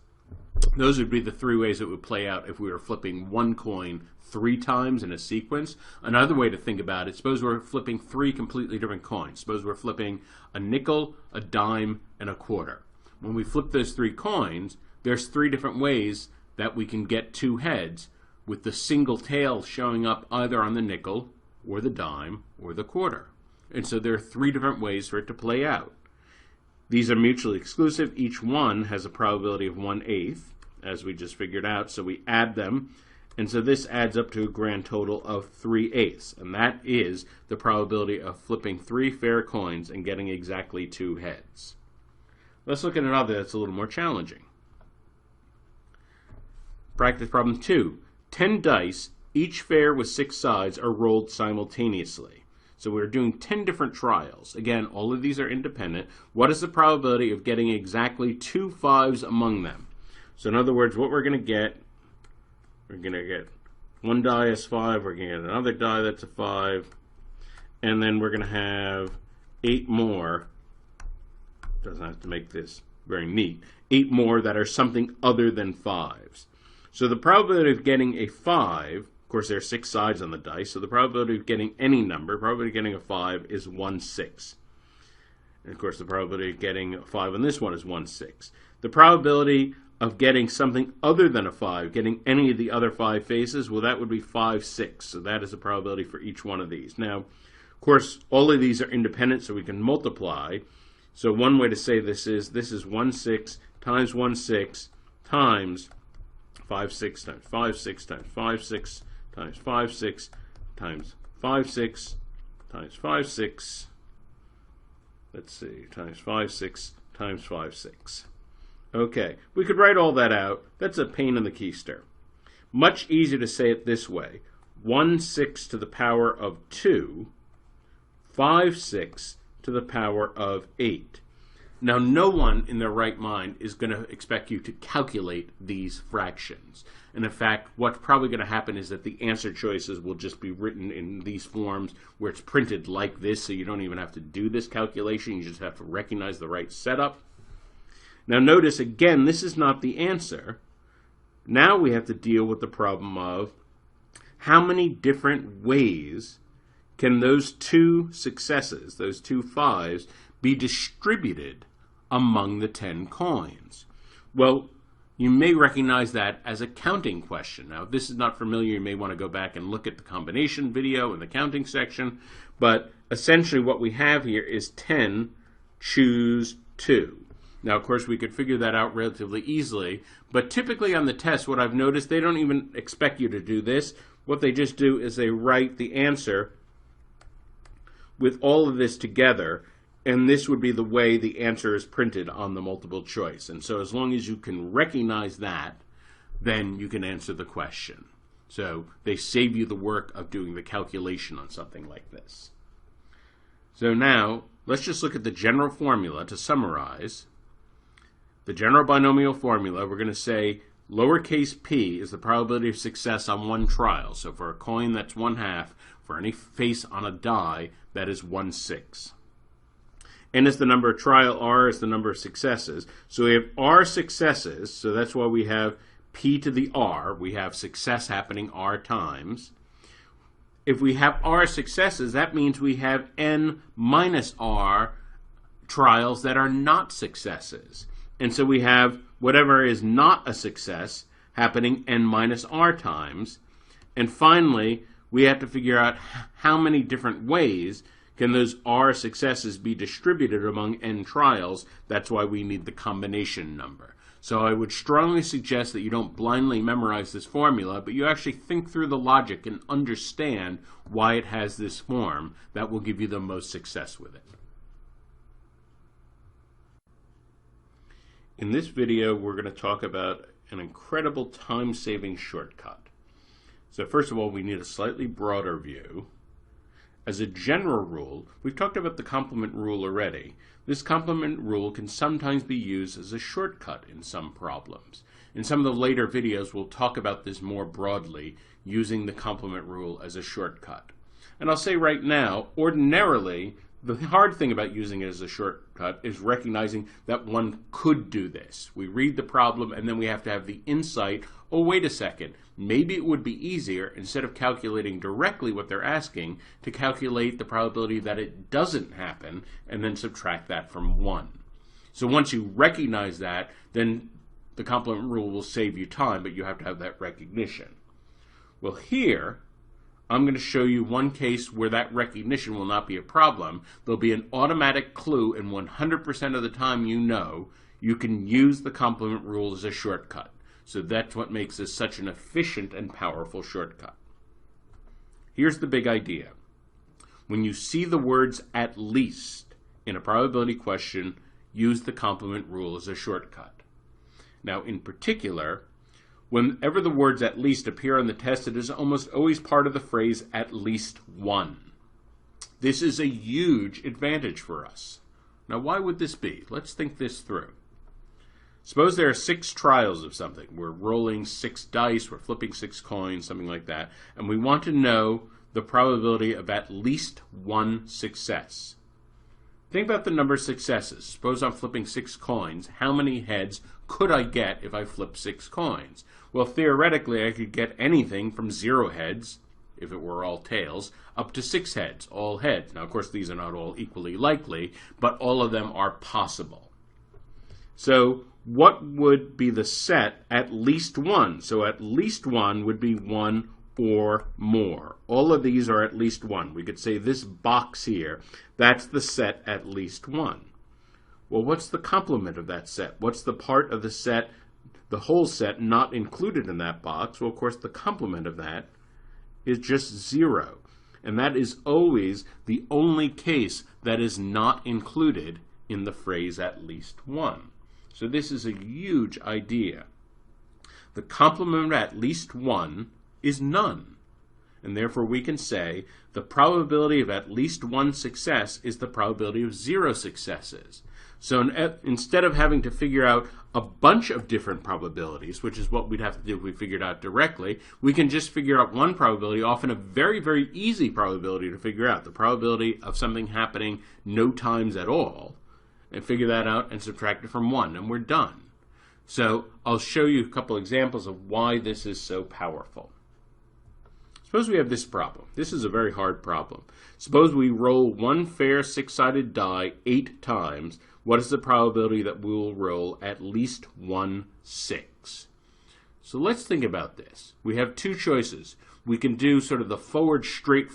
Those would be the 3 ways it would play out if we were flipping 1 coin 3 times in a sequence. Another way to think about it, suppose we're flipping 3 completely different coins. Suppose we're flipping a nickel, a dime, and a quarter. When we flip those 3 coins, there's 3 different ways that we can get 2 heads with the single tail showing up either on the nickel or the dime or the quarter. And so there are 3 different ways for it to play out. These are mutually exclusive. Each one has a probability of 1/8, as we just figured out. So we add them. And so this adds up to a grand total of 3/8. And that is the probability of flipping 3 fair coins and getting exactly 2 heads. Let's look at another that's a little more challenging. Practice problem 2. 10 dice, each fair with 6 sides, are rolled simultaneously. So we're doing 10 different trials. Again, all of these are independent. What is the probability of getting exactly 2 5s among them? So in other words, what we're going to get one die is 5, we're going to get another die that's a 5, and then we're going to have 8 more. Doesn't have to make this very neat. 8 more that are something other than 5s. So the probability of getting a 5, of course there are 6 sides on the dice, so the probability of getting any number, probability of getting a 5 is 1/6. And of course the probability of getting a 5 on this one is 1/6. The probability of getting something other than a 5, getting any of the other 5 faces, well, that would be 5/6. So that is the probability for each one of these. Now, of course, all of these are independent, so we can multiply. So one way to say this is 1/6 times 1/6 times 5/6 times 5/6 times 5/6 times 5/6 times 5/6 times 5/6. Let's see, times 5/6 times 5/6. Okay, we could write all that out. That's a pain in the keister. Much easier to say it this way. 1/6 to the power of 2, 5/6 to the power of 8. Now, no one in their right mind is going to expect you to calculate these fractions. And in fact, what's probably going to happen is that the answer choices will just be written in these forms where it's printed like this, so you don't even have to do this calculation. You just have to recognize the right setup. Now notice, again, this is not the answer. Now we have to deal with the problem of how many different ways can those 2 successes, those 2 5s, be distributed among the 10 coins? Well, you may recognize that as a counting question. Now, if this is not familiar, you may want to go back and look at the combination video in the counting section. But essentially what we have here is 10, choose 2. Now, of course, we could figure that out relatively easily. But typically on the test, what I've noticed, they don't even expect you to do this. What they just do is they write the answer with all of this together. And this would be the way the answer is printed on the multiple choice. And so as long as you can recognize that, then you can answer the question. So they save you the work of doing the calculation on something like this. So now, let's just look at the general formula to summarize. The general binomial formula, we're going to say lowercase p is the probability of success on one trial. So for a coin, that's 1/2. For any face on a die, that is 1/6. N is the number of trial, R is the number of successes. So we have R successes, so that's why we have P to the R. We have success happening R times. If we have R successes, that means we have N minus R trials that are not successes. And so we have whatever is not a success happening N minus R times. And finally, we have to figure out how many different ways can those R successes be distributed among N trials. That's why we need the combination number. So I would strongly suggest that you don't blindly memorize this formula, but you actually think through the logic and understand why it has this form. That will give you the most success with it. In this video, we're going to talk about an incredible time-saving shortcut. So first of all, we need a slightly broader view. As a general rule, we've talked about the complement rule already. This complement rule can sometimes be used as a shortcut in some problems. In some of the later videos, we'll talk about this more broadly, using the complement rule as a shortcut. And I'll say right now, ordinarily, the hard thing about using it as a shortcut is recognizing that one could do this. We read the problem and then we have to have the insight, oh, wait a second, maybe it would be easier, instead of calculating directly what they're asking, to calculate the probability that it doesn't happen and then subtract that from 1. So once you recognize that, then the complement rule will save you time, but you have to have that recognition. Well, here, I'm going to show you one case where that recognition will not be a problem. There'll be an automatic clue, and 100% of the time you can use the complement rule as a shortcut. So that's what makes this such an efficient and powerful shortcut. Here's the big idea. When you see the words "at least" in a probability question, use the complement rule as a shortcut. Now, in particular, whenever the words "at least" appear on the test, it is almost always part of the phrase "at least one." This is a huge advantage for us. Now, why would this be? Let's think this through. Suppose there are 6 trials of something. We're rolling 6 dice, we're flipping 6 coins, something like that, and we want to know the probability of at least one success. Think about the number of successes. Suppose I'm flipping 6 coins. How many heads could I get if I flip 6 coins? Well, theoretically, I could get anything from 0 heads, if it were all tails, up to 6 heads, all heads. Now, of course, these are not all equally likely, but all of them are possible. So, what would be the set at least one? So, at least one would be 1 or more. All of these are at least 1. We could say this box here, that's the set at least 1. Well, what's the complement of that set? What's the part of the set, the whole set, not included in that box? Well, of course, the complement of that is just 0. And that is always the only case that is not included in the phrase "at least one." So this is a huge idea. The complement of at least 1 is none. And therefore we can say the probability of at least one success is the probability of 0 successes. So instead of having to figure out a bunch of different probabilities, which is what we'd have to do if we figured out directly, we can just figure out one probability, often a very, very easy probability to figure out, the probability of something happening no times at all, and figure that out and subtract it from 1, and we're done. So I'll show you a couple examples of why this is so powerful. Suppose we have this problem. This is a very hard problem. Suppose we roll one fair 6-sided die 8 times. What is the probability that we will roll at least 1 6? So let's think about this. We have 2 choices. We can do sort of the completely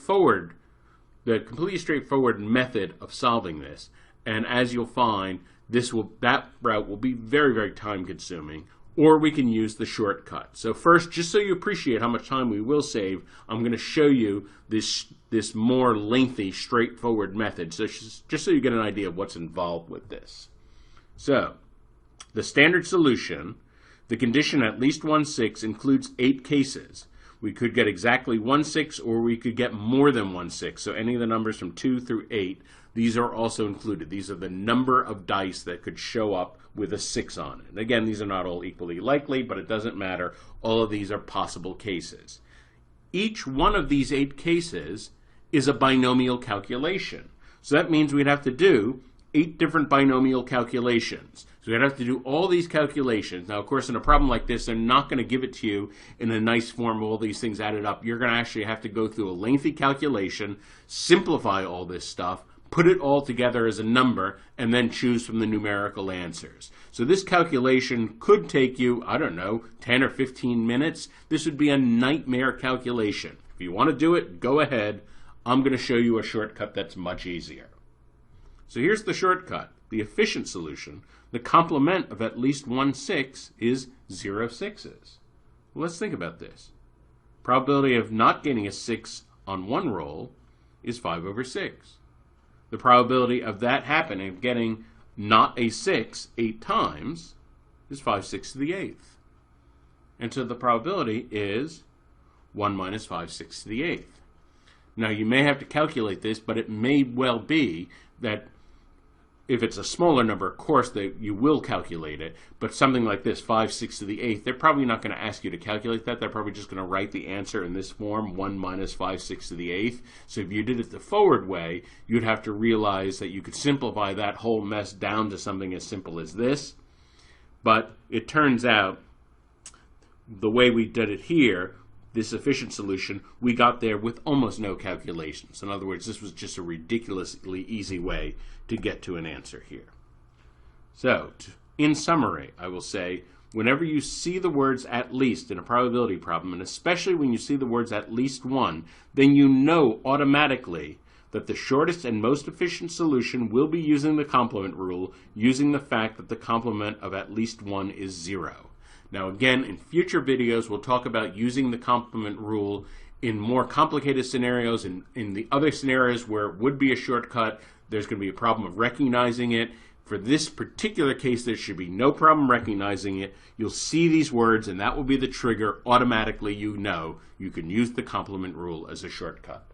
straightforward method of solving this. And as you'll find, that route will be very, very time consuming. Or we can use the shortcut. So first, just so you appreciate how much time we will save, I'm going to show you this more lengthy, straightforward method, so just so you get an idea of what's involved with this. So, the standard solution, the condition at least 1 6, includes 8 cases. We could get exactly 1 6, or we could get more than 1 6. So any of the numbers from 2 through 8, these are also included. These are the number of dice that could show up with a 6 on it. And again, these are not all equally likely, but it doesn't matter. All of these are possible cases. Each one of these 8 cases is a binomial calculation. So that means we'd have to do 8 different binomial calculations. So we'd have to do all these calculations. Now, of course, in a problem like this, they're not going to give it to you in a nice form of all these things added up. You're going to actually have to go through a lengthy calculation, simplify all this stuff, put it all together as a number, and then choose from the numerical answers. So this calculation could take you, I don't know, 10 or 15 minutes. This would be a nightmare calculation. If you want to do it, go ahead. I'm going to show you a shortcut that's much easier. So here's the shortcut. The efficient solution, the complement of at least 1 6 is 0 6s. Well, let's think about this. Probability of not getting a 6 on one roll is 5 over 6. The probability of that happening, of getting not a 6 8 times, is 5 6 to the 8th. And so the probability is 1 minus 5 6 to the 8th. Now, you may have to calculate this, but it may well be that if it's a smaller number, of course, you will calculate it. But something like this, 5 6 to the 8th, they're probably not going to ask you to calculate that. They're probably just going to write the answer in this form, 1 minus 5 6 to the 8th. So if you did it the forward way, you'd have to realize that you could simplify that whole mess down to something as simple as this. But it turns out the way we did it here, this efficient solution, we got there with almost no calculations. In other words, this was just a ridiculously easy way to get to an answer here. So, in summary, I will say whenever you see the words at least in a probability problem, and especially when you see the words at least one, then you know automatically that the shortest and most efficient solution will be using the complement rule, using the fact that the complement of at least one is 0. Now again, in future videos, we'll talk about using the complement rule in more complicated scenarios. In the other scenarios where it would be a shortcut, there's going to be a problem of recognizing it. For this particular case, there should be no problem recognizing it. You'll see these words, and that will be the trigger. Automatically, you know you can use the complement rule as a shortcut.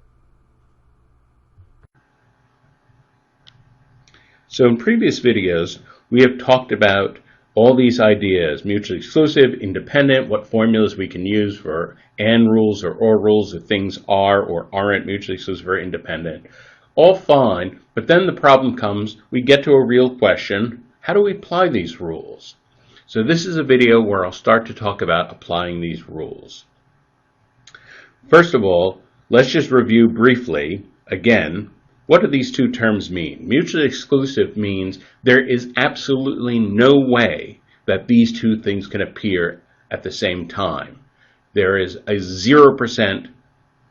So in previous videos, we have talked about all these ideas: mutually exclusive, independent, what formulas we can use for and rules or rules if things are or aren't mutually exclusive or independent. All fine, but then the problem comes, we get to a real question: how do we apply these rules? So this is a video where I'll start to talk about applying these rules. First of all, let's just review briefly, again, what do these two terms mean? Mutually exclusive means there is absolutely no way that these two things can appear at the same time. There is a 0%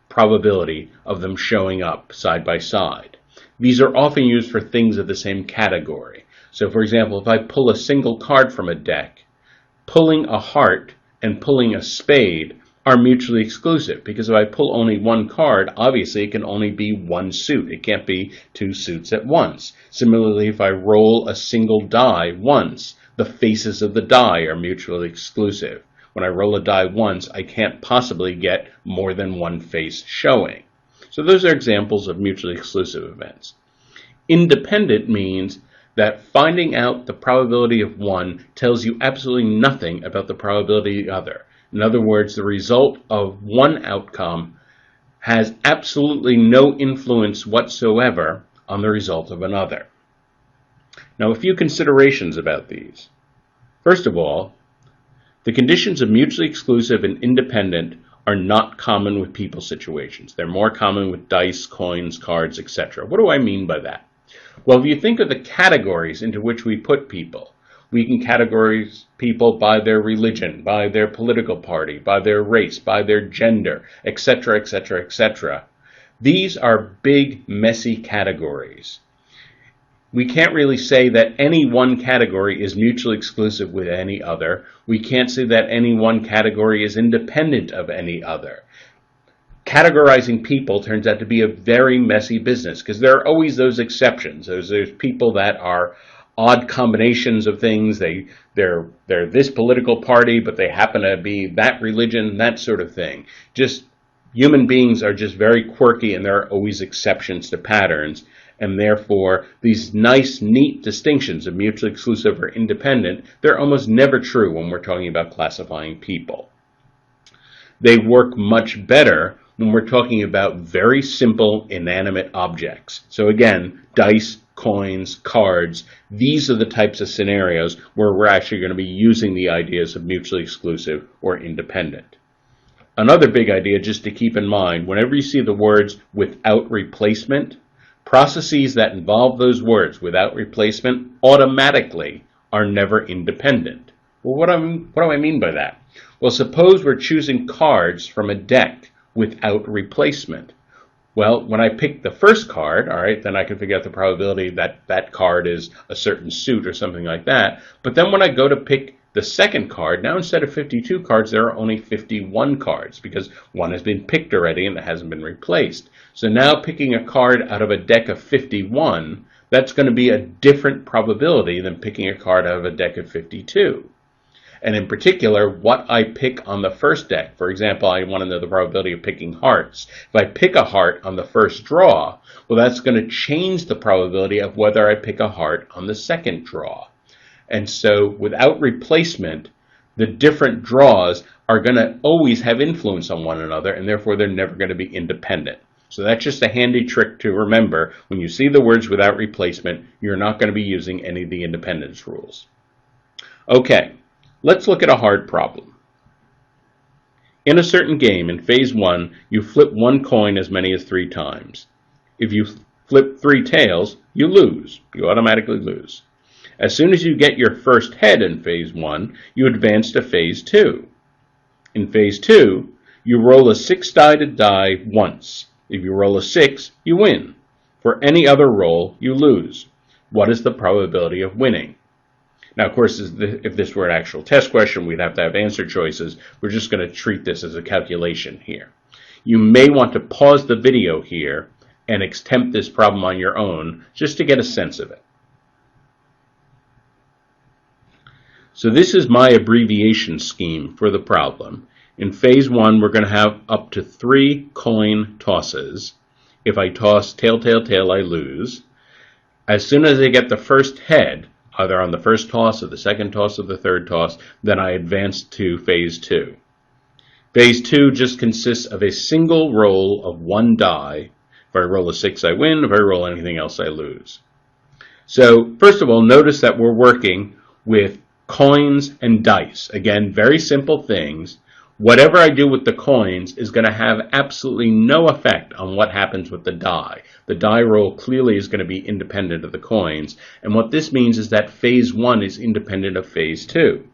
probability of them showing up side by side. These are often used for things of the same category. So for example, if I pull a single card from a deck, pulling a heart and pulling a spade are mutually exclusive, because if I pull only one card, obviously it can only be one suit. It can't be two suits at once. Similarly, if I roll a single die once, the faces of the die are mutually exclusive. When I roll a die once, I can't possibly get more than one face showing. So those are examples of mutually exclusive events. Independent means that finding out the probability of one tells you absolutely nothing about the probability of the other. In other words, the result of one outcome has absolutely no influence whatsoever on the result of another. Now, a few considerations about these. First of all, the conditions of mutually exclusive and independent are not common with people situations. They're more common with dice, coins, cards, etc. What do I mean by that? Well, if you think of the categories into which we put people, we can categorize people by their religion, by their political party, by their race, by their gender, etc., etc., etc. These are big, messy categories. We can't really say that any one category is mutually exclusive with any other. We can't say that any one category is independent of any other. Categorizing people turns out to be a very messy business, because there are always those exceptions. There's people that are odd combinations of things. They're this political party, but they happen to be that religion, that sort of thing. Just human beings are just very quirky, and there are always exceptions to patterns. And therefore, these nice, neat distinctions of mutually exclusive or independent, they're almost never true when we're talking about classifying people. They work much better when we're talking about very simple, inanimate objects. So again, dice, coins, cards, these are the types of scenarios where we're actually going to be using the ideas of mutually exclusive or independent. Another big idea just to keep in mind, whenever you see the words without replacement, processes that involve those words without replacement automatically are never independent. Well, what do I mean by that? Well, suppose we're choosing cards from a deck without replacement. Well, when I pick the first card, all right, then I can figure out the probability that that card is a certain suit or something like that. But then when I go to pick the second card, now instead of 52 cards, there are only 51 cards, because one has been picked already and it hasn't been replaced. So now picking a card out of a deck of 51, that's going to be a different probability than picking a card out of a deck of 52. And in particular, what I pick on the first deck. For example, I want to know the probability of picking hearts. If I pick a heart on the first draw, well, that's going to change the probability of whether I pick a heart on the second draw. And so without replacement, the different draws are going to always have influence on one another, and therefore they're never going to be independent. So that's just a handy trick to remember. When you see the words without replacement, you're not going to be using any of the independence rules. Okay, let's look at a hard problem. In a certain game, in phase 1, you flip one coin as many as 3 times. If you flip 3 tails, you lose. You automatically lose. As soon as you get your first head in phase 1, you advance to phase 2. In phase 2, you roll a 6-sided die once. If you roll a 6, you win. For any other roll, you lose. What is the probability of winning? Now, of course, if this were an actual test question, we'd have to have answer choices. We're just going to treat this as a calculation here. You may want to pause the video here and attempt this problem on your own just to get a sense of it. So this is my abbreviation scheme for the problem. In phase 1, we're going to have up to 3 coin tosses. If I toss tail, tail, tail, I lose. As soon as I get the first head, either on the first toss or the second toss or the third toss, then I advance to phase 2. Phase 2 just consists of a single roll of 1 die. If I roll a 6, I win. If I roll anything else, I lose. So, first of all, notice that we're working with coins and dice. Again, very simple things. Whatever I do with the coins is going to have absolutely no effect on what happens with the die. The die roll clearly is going to be independent of the coins. And what this means is that phase 1 is independent of phase 2.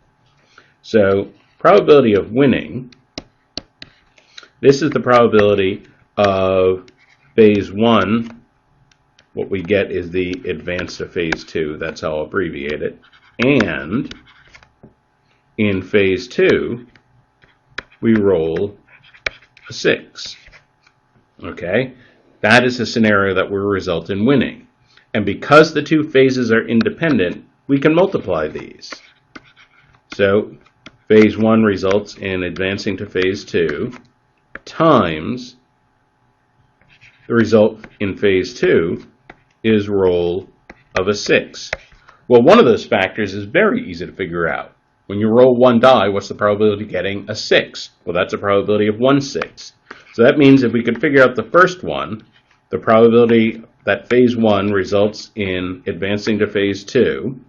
So, probability of winning, this is the probability of phase 1. What we get is the advance to phase 2. That's how I'll abbreviate it. And in phase 2, we roll a 6. Okay? That is a scenario that will result in winning. And because the 2 phases are independent, we can multiply these. So, phase 1 results in advancing to phase 2 times the result in phase 2 is roll of a 6. Well, one of those factors is very easy to figure out. When you roll 1 die, what's the probability of getting a 6? Well, that's a probability of 1/6. So that means if we could figure out the first one, the probability that phase 1 results in advancing to phase 2,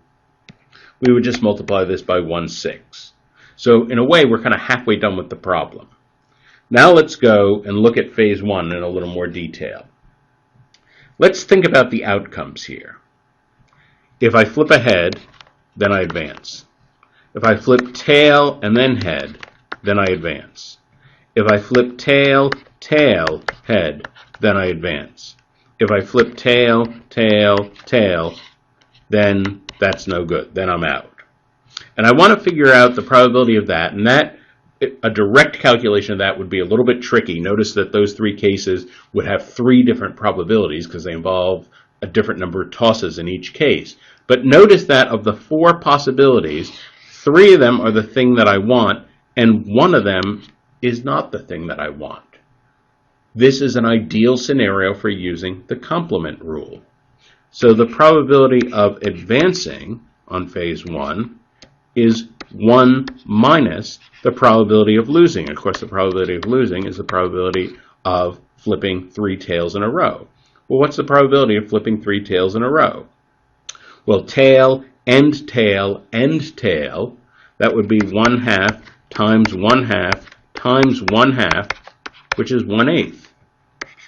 we would just multiply this by 1/6. So in a way, we're kind of halfway done with the problem. Now let's go and look at phase 1 in a little more detail. Let's think about the outcomes here. If I flip ahead, then I advance. If I flip tail and then head, then I advance. If I flip tail, tail, head, then I advance. If I flip tail, tail, tail, then that's no good. Then I'm out. And I want to figure out the probability of that, and a direct calculation of that would be a little bit tricky. Notice that those 3 cases would have 3 different probabilities because they involve a different number of tosses in each case. But notice that of the 4 possibilities, 3 of them are the thing that I want, and 1 of them is not the thing that I want. This is an ideal scenario for using the complement rule. So the probability of advancing on phase 1 is 1 minus the probability of losing. Of course, the probability of losing is the probability of flipping 3 tails in a row. Well, what's the probability of flipping 3 tails in a row? Well, tail, end tail, end tail, that would be 1/2 times 1/2 times 1/2, which is 1/8.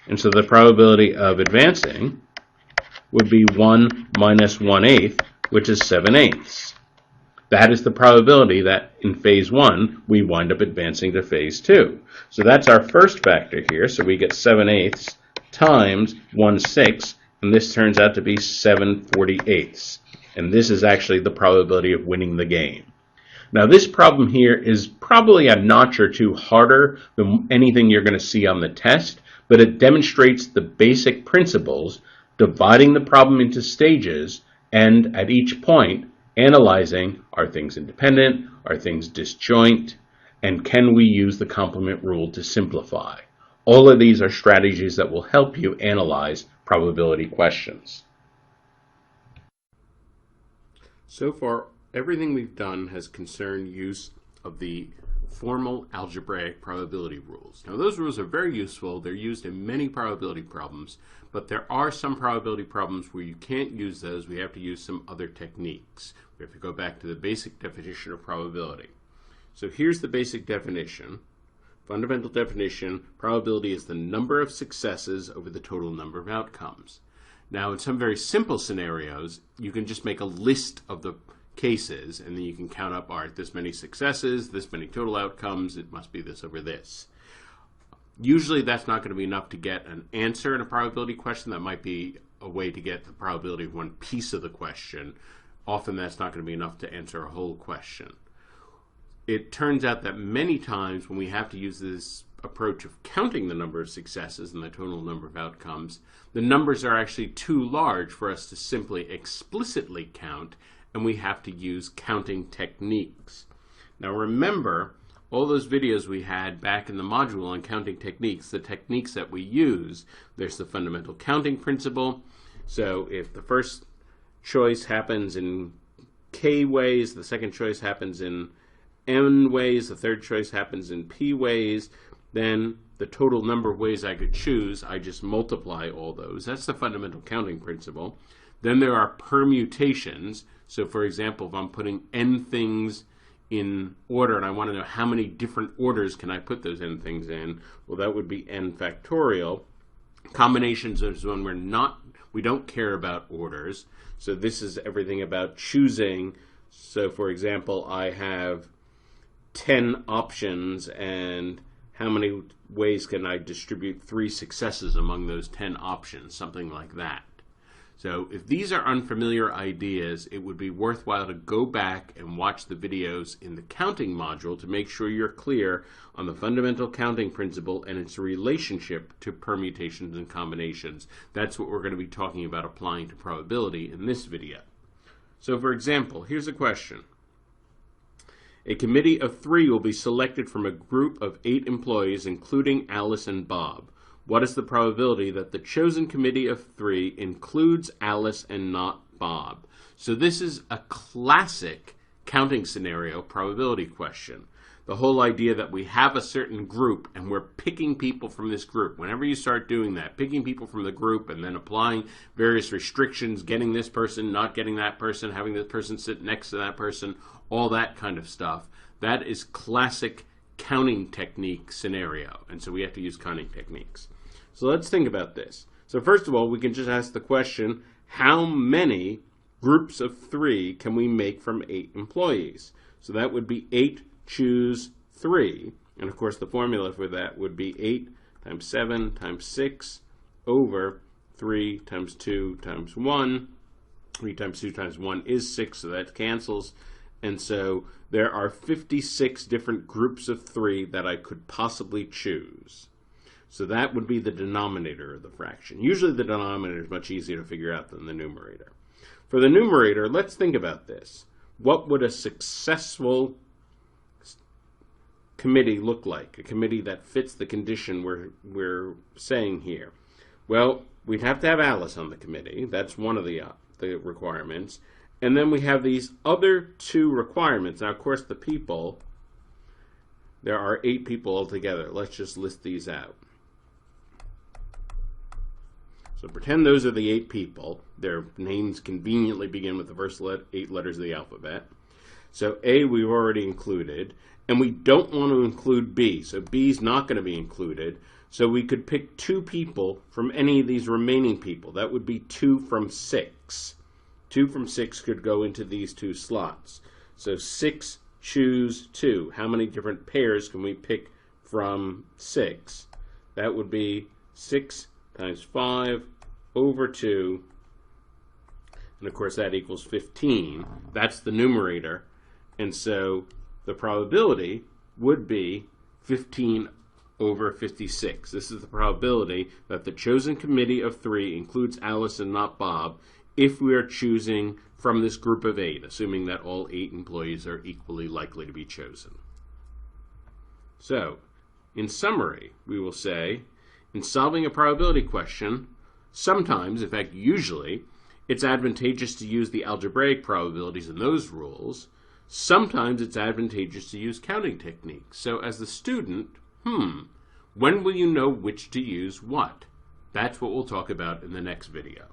And so the probability of advancing would be 1 minus 1/8, which is 7/8. That is the probability that in phase 1 we wind up advancing to phase 2. So that's our first factor here. So we get 7/8 times 1/6, and this turns out to be 7/48. And this is actually the probability of winning the game. Now this problem here is probably a notch or 2 harder than anything you're going to see on the test, but it demonstrates the basic principles, dividing the problem into stages, and at each point analyzing, are things independent, are things disjoint, and can we use the complement rule to simplify? All of these are strategies that will help you analyze probability questions. So far, everything we've done has concerned use of the formal algebraic probability rules. Now those rules are very useful. They're used in many probability problems, but there are some probability problems where you can't use those. We have to use some other techniques. We have to go back to the basic definition of probability. So here's the basic definition. Fundamental definition, probability is the number of successes over the total number of outcomes. Now, in some very simple scenarios, you can just make a list of the cases, and then you can count up, all right, this many successes, this many total outcomes, it must be this over this. Usually that's not going to be enough to get an answer in a probability question. That might be a way to get the probability of one piece of the question. Often that's not going to be enough to answer a whole question. It turns out that many times when we have to use this approach of counting the number of successes and the total number of outcomes, the numbers are actually too large for us to simply explicitly count, and we have to use counting techniques. Now remember, all those videos we had back in the module on counting techniques, the techniques that we use, there's the fundamental counting principle. So if the first choice happens in k ways, the second choice happens in n ways, the third choice happens in p ways, then the total number of ways I could choose, I just multiply all those. That's the fundamental counting principle. Then there are permutations. So for example, if I'm putting n things in order and I want to know how many different orders can I put those n things in, well, that would be n factorial. Combinations is when we don't care about orders. So this is everything about choosing. So for example, I have 10 options, and how many ways can I distribute 3 successes among those 10 options, something like that. So if these are unfamiliar ideas, it would be worthwhile to go back and watch the videos in the counting module to make sure you're clear on the fundamental counting principle and its relationship to permutations and combinations. That's what we're going to be talking about applying to probability in this video. So for example, here's a question. A committee of 3 will be selected from a group of 8 employees, including Alice and Bob. What is the probability that the chosen committee of 3 includes Alice and not Bob? So this is a classic counting scenario probability question. The whole idea that we have a certain group and we're picking people from this group. Whenever you start doing that, picking people from the group and then applying various restrictions, getting this person, not getting that person, having this person sit next to that person, all that kind of stuff, that is classic counting technique scenario. And so we have to use counting techniques. So let's think about this. So first of all, we can just ask the question, how many groups of 3 can we make from 8 employees? So that would be 8 choose 3. And of course the formula for that would be 8 times 7 times 6 over 3 times 2 times 1. 3 times 2 times 1 is 6, so that cancels. And so there are 56 different groups of 3 that I could possibly choose. So that would be the denominator of the fraction. Usually the denominator is much easier to figure out than the numerator. For the numerator, let's think about this. What would a successful committee look like? A committee that fits the condition we're saying here. Well, we'd have to have Alice on the committee. That's one of the requirements. And then we have these other 2 requirements. Now, of course, the people, there are 8 people altogether. Let's just list these out. So pretend those are the 8 people. Their names conveniently begin with the first 8 letters of the alphabet. So A we've already included, and we don't want to include B. So B is not going to be included. So we could pick 2 people from any of these remaining people. That would be 2 from 6. 2 from 6 could go into these 2 slots. So 6 choose 2. How many different pairs can we pick from 6? That would be 6 times 5 over 2, and of course that equals 15. That's the numerator, and so the probability would be 15 over 56. This is the probability that the chosen committee of 3 includes Alice and not Bob if we are choosing from this group of 8, assuming that all 8 employees are equally likely to be chosen. So, in summary, we will say, in solving a probability question, sometimes, in fact usually, it's advantageous to use the algebraic probabilities and those rules. Sometimes it's advantageous to use counting techniques. So as the student, when will you know which to use what? That's what we'll talk about in the next video.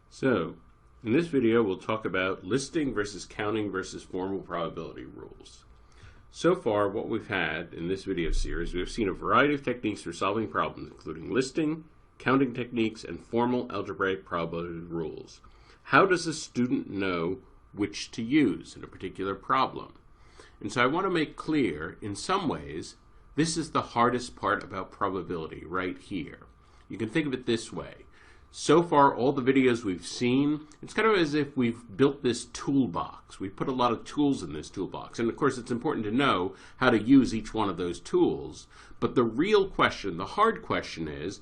So, in this video we'll talk about listing versus counting versus formal probability rules. So far, what we've had in this video series, we've seen a variety of techniques for solving problems, including listing, counting techniques, and formal algebraic probability rules. How does a student know which to use in a particular problem? And so I want to make clear, in some ways, this is the hardest part about probability right here. You can think of it this way. So far, all the videos we've seen, it's kind of as if we've built this toolbox. We've put a lot of tools in this toolbox. And of course, it's important to know how to use each one of those tools. But the real question, the hard question is,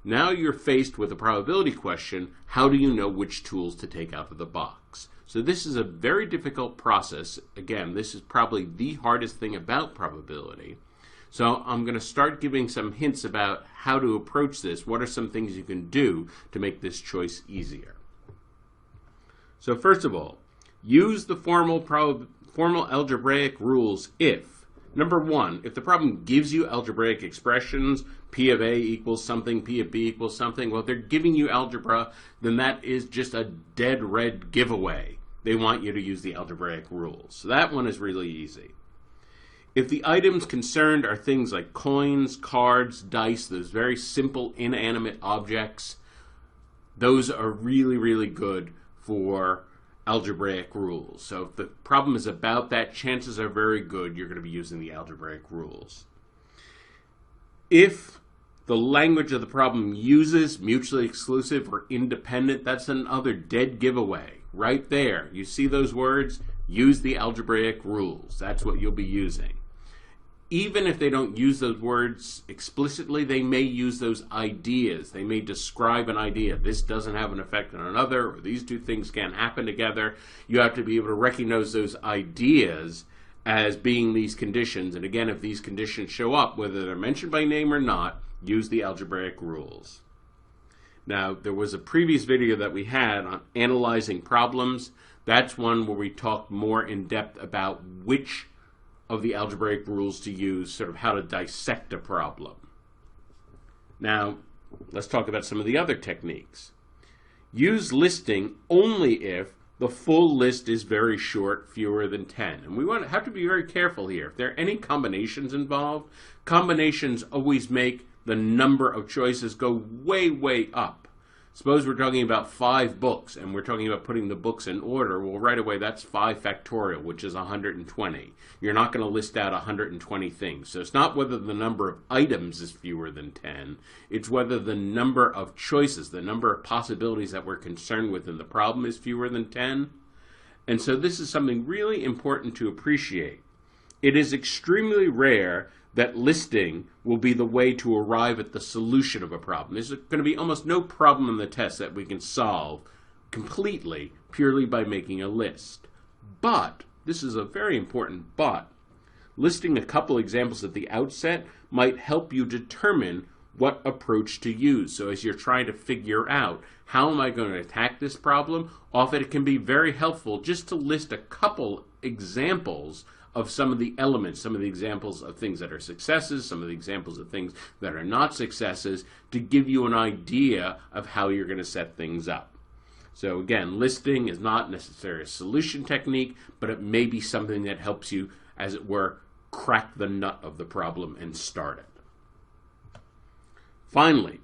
now you're faced with a probability question, how do you know which tools to take out of the box? So this is a very difficult process. Again, this is probably the hardest thing about probability. So I'm going to start giving some hints about how to approach this. What are some things you can do to make this choice easier? So first of all, use the formal algebraic rules if, number one, if the problem gives you algebraic expressions, P of A equals something, P of B equals something, well, if they're giving you algebra, then that is just a dead red giveaway. They want you to use the algebraic rules. So that one is really easy. If the items concerned are things like coins, cards, dice, those very simple inanimate objects, those are really, really good for algebraic rules. So if the problem is about that, chances are very good you're going to be using the algebraic rules. If the language of the problem uses mutually exclusive or independent, that's another dead giveaway. Right there, you see those words? Use the algebraic rules. That's what you'll be using. Even if they don't use those words explicitly, they may use those ideas. They may describe an idea. This doesn't have an effect on another, or these two things can't happen together. You have to be able to recognize those ideas as being these conditions. And again, if these conditions show up, whether they're mentioned by name or not, use the algebraic rules. Now, there was a previous video that we had on analyzing problems. That's one where we talked more in depth about which of the algebraic rules to use, sort of how to dissect a problem. Now, let's talk about some of the other techniques. Use listing only if the full list is very short, fewer than 10. And we have to be very careful here. If there are any combinations involved, combinations always make the number of choices go way, way up. Suppose we're talking about 5 books, and we're talking about putting the books in order. Well, right away, that's 5 factorial, which is 120. You're not going to list out 120 things. So it's not whether the number of items is fewer than 10. It's whether the number of choices, the number of possibilities that we're concerned with in the problem is fewer than 10. And so this is something really important to appreciate. It is extremely rare that listing will be the way to arrive at the solution of a problem. There's going to be almost no problem in the test that we can solve completely purely by making a list. But, this is a very important but, listing a couple examples at the outset might help you determine what approach to use. So as you're trying to figure out how am I going to attack this problem, often it can be very helpful just to list a couple examples of some of the elements, some of the examples of things that are successes, some of the examples of things that are not successes, to give you an idea of how you're going to set things up. So again, listing is not necessarily a solution technique, but it may be something that helps you, as it were, crack the nut of the problem and start it. Finally,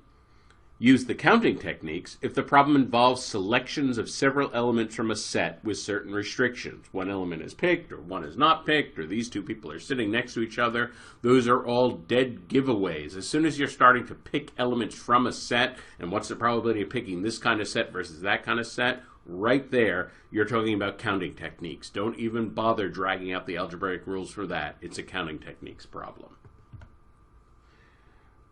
use the counting techniques if the problem involves selections of several elements from a set with certain restrictions. One element is picked, or one is not picked, or these two people are sitting next to each other. Those are all dead giveaways. As soon as you're starting to pick elements from a set, and what's the probability of picking this kind of set versus that kind of set, right there, you're talking about counting techniques. Don't even bother dragging out the algebraic rules for that. It's a counting techniques problem.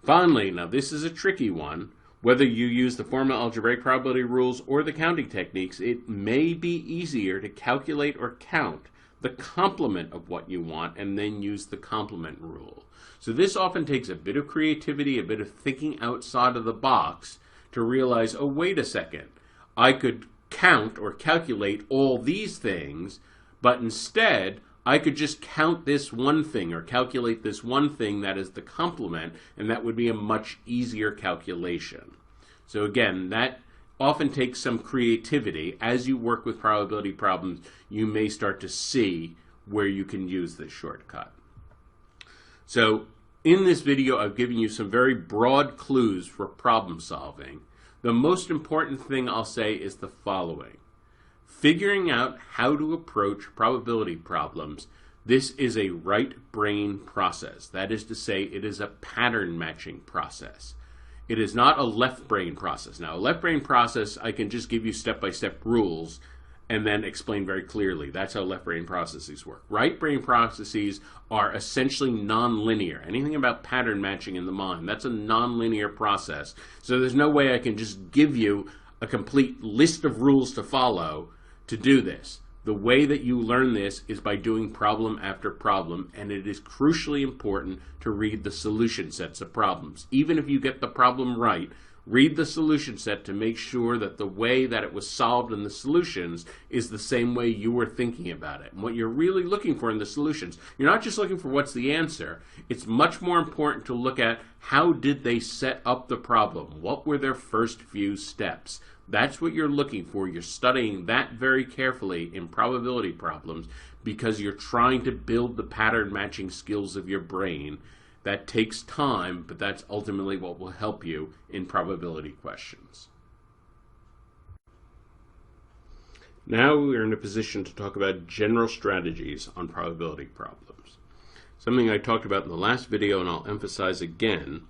Finally, now this is a tricky one. Whether you use the formal algebraic probability rules or the counting techniques, it may be easier to calculate or count the complement of what you want and then use the complement rule. So this often takes a bit of creativity, a bit of thinking outside of the box to realize, oh, wait a second, I could count or calculate all these things, but instead I could just count this one thing or calculate this one thing that is the complement, and that would be a much easier calculation. So again, that often takes some creativity. As you work with probability problems, you may start to see where you can use this shortcut. So in this video, I've given you some very broad clues for problem solving. The most important thing I'll say is the following. Figuring out how to approach probability problems, this is a right brain process. That is to say, it is a pattern matching process. It is not a left brain process. Now, a left brain process, I can just give you step-by-step rules and then explain very clearly. That's how left brain processes work. Right brain processes are essentially nonlinear. Anything about pattern matching in the mind, that's a nonlinear process. So there's no way I can just give you a complete list of rules to follow to do this. The way that you learn this is by doing problem after problem, and it is crucially important to read the solution sets of problems. Even if you get the problem right, read the solution set to make sure that the way that it was solved in the solutions is the same way you were thinking about it. And what you're really looking for in the solutions, you're not just looking for what's the answer. It's much more important to look at how did they set up the problem? What were their first few steps? That's what you're looking for. You're studying that very carefully in probability problems because you're trying to build the pattern matching skills of your brain. That takes time, but that's ultimately what will help you in probability questions. Now we're in a position to talk about general strategies on probability problems. Something I talked about in the last video, and I'll emphasize again,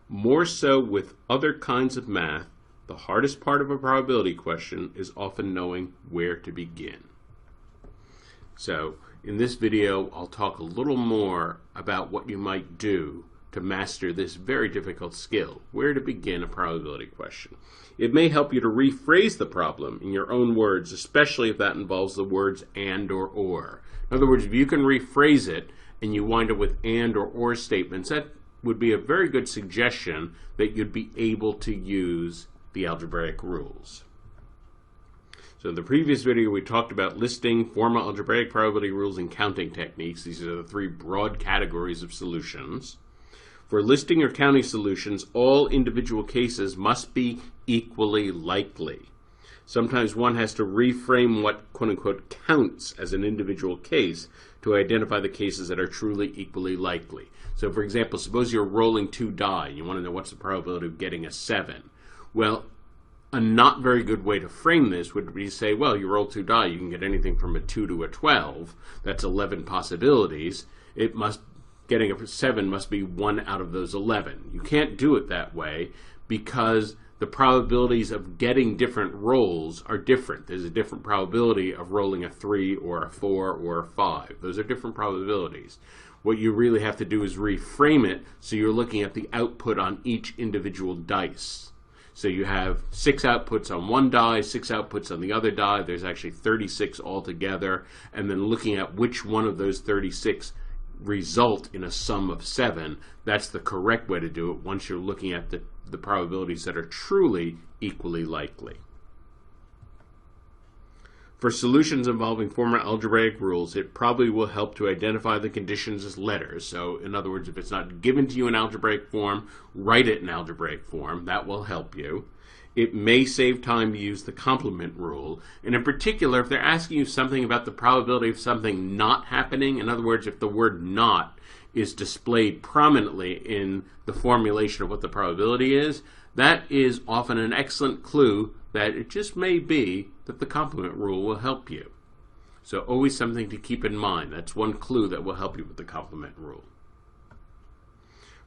more so with other kinds of math, the hardest part of a probability question is often knowing where to begin. So in this video, I'll talk a little more about what you might do to master this very difficult skill, where to begin a probability question. It may help you to rephrase the problem in your own words, especially if that involves the words and or. In other words, if you can rephrase it and you wind up with and or statements, that would be a very good suggestion that you'd be able to use the algebraic rules. So in the previous video, we talked about listing, formal algebraic probability rules, and counting techniques. These are the three broad categories of solutions. For listing or counting solutions, all individual cases must be equally likely. Sometimes one has to reframe what quote-unquote counts as an individual case to identify the cases that are truly equally likely. So for example, suppose you're rolling 2 die. You want to know what's the probability of getting a 7. Well, a not very good way to frame this would be to say, well, you roll 2 die, you can get anything from a 2 to a 12. That's 11 possibilities. Getting a 7 must be 1 out of those 11. You can't do it that way because the probabilities of getting different rolls are different. There's a different probability of rolling a 3 or a 4 or a 5. Those are different probabilities. What you really have to do is reframe it so you're looking at the output on each individual dice. So you have 6 outputs on one die, 6 outputs on the other die. There's actually 36 altogether. And then looking at which one of those 36 result in a sum of 7. That's the correct way to do it once you're looking at the probabilities that are truly equally likely. For solutions involving formal algebraic rules, it probably will help to identify the conditions as letters. So in other words, if it's not given to you in algebraic form, write it in algebraic form. That will help you. It may save time to use the complement rule. And in particular, if they're asking you something about the probability of something not happening, in other words, if the word not is displayed prominently in the formulation of what the probability is, that is often an excellent clue that it just may be that the complement rule will help you. So always something to keep in mind. That's one clue that will help you with the complement rule.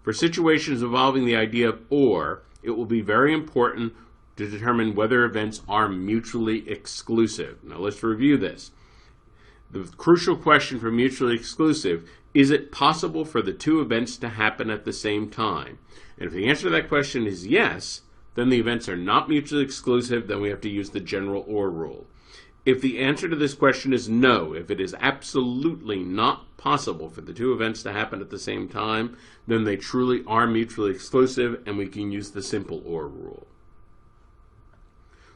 For situations involving the idea of or, it will be very important to determine whether events are mutually exclusive. Now let's review this. The crucial question for mutually exclusive, is it possible for the two events to happen at the same time? And if the answer to that question is yes, then the events are not mutually exclusive, then we have to use the general or rule. If the answer to this question is no, if it is absolutely not possible for the two events to happen at the same time, then they truly are mutually exclusive and we can use the simple or rule.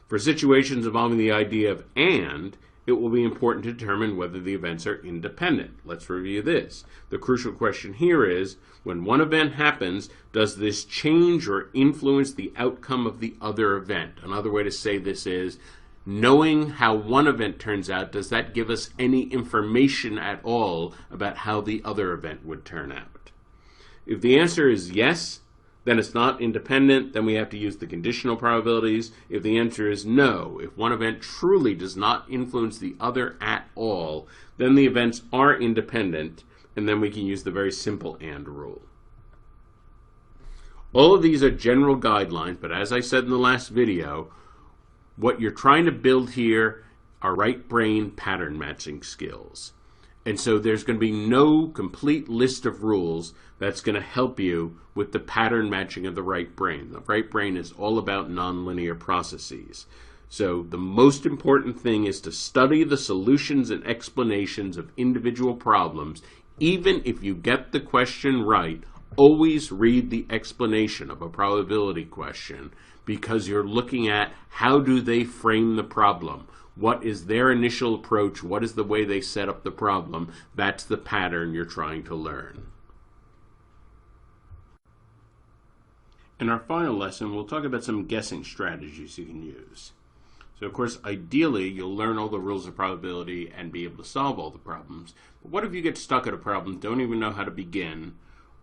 For situations involving the idea of and, it will be important to determine whether the events are independent. Let's review this. The crucial question here is, when one event happens, does this change or influence the outcome of the other event? Another way to say this is, Knowing how one event turns out, does that give us any information at all about how the other event would turn out? If the answer is yes, then it's not independent, then we have to use the conditional probabilities. If the answer is no, if one event truly does not influence the other at all, then the events are independent, and then we can use the very simple AND rule. All of these are general guidelines, but as I said in the last video, what you're trying to build here are right brain pattern matching skills. And so there's going to be no complete list of rules that's going to help you with the pattern matching of the right brain. The right brain is all about nonlinear processes. So the most important thing is to study the solutions and explanations of individual problems. Even if you get the question right, always read the explanation of a probability question, because you're looking at how do they frame the problem. What is their initial approach? What is the way they set up the problem? That's the pattern you're trying to learn. In our final lesson, we'll talk about some guessing strategies you can use. So, of course, ideally, you'll learn all the rules of probability and be able to solve all the problems. But what if you get stuck at a problem, don't even know how to begin?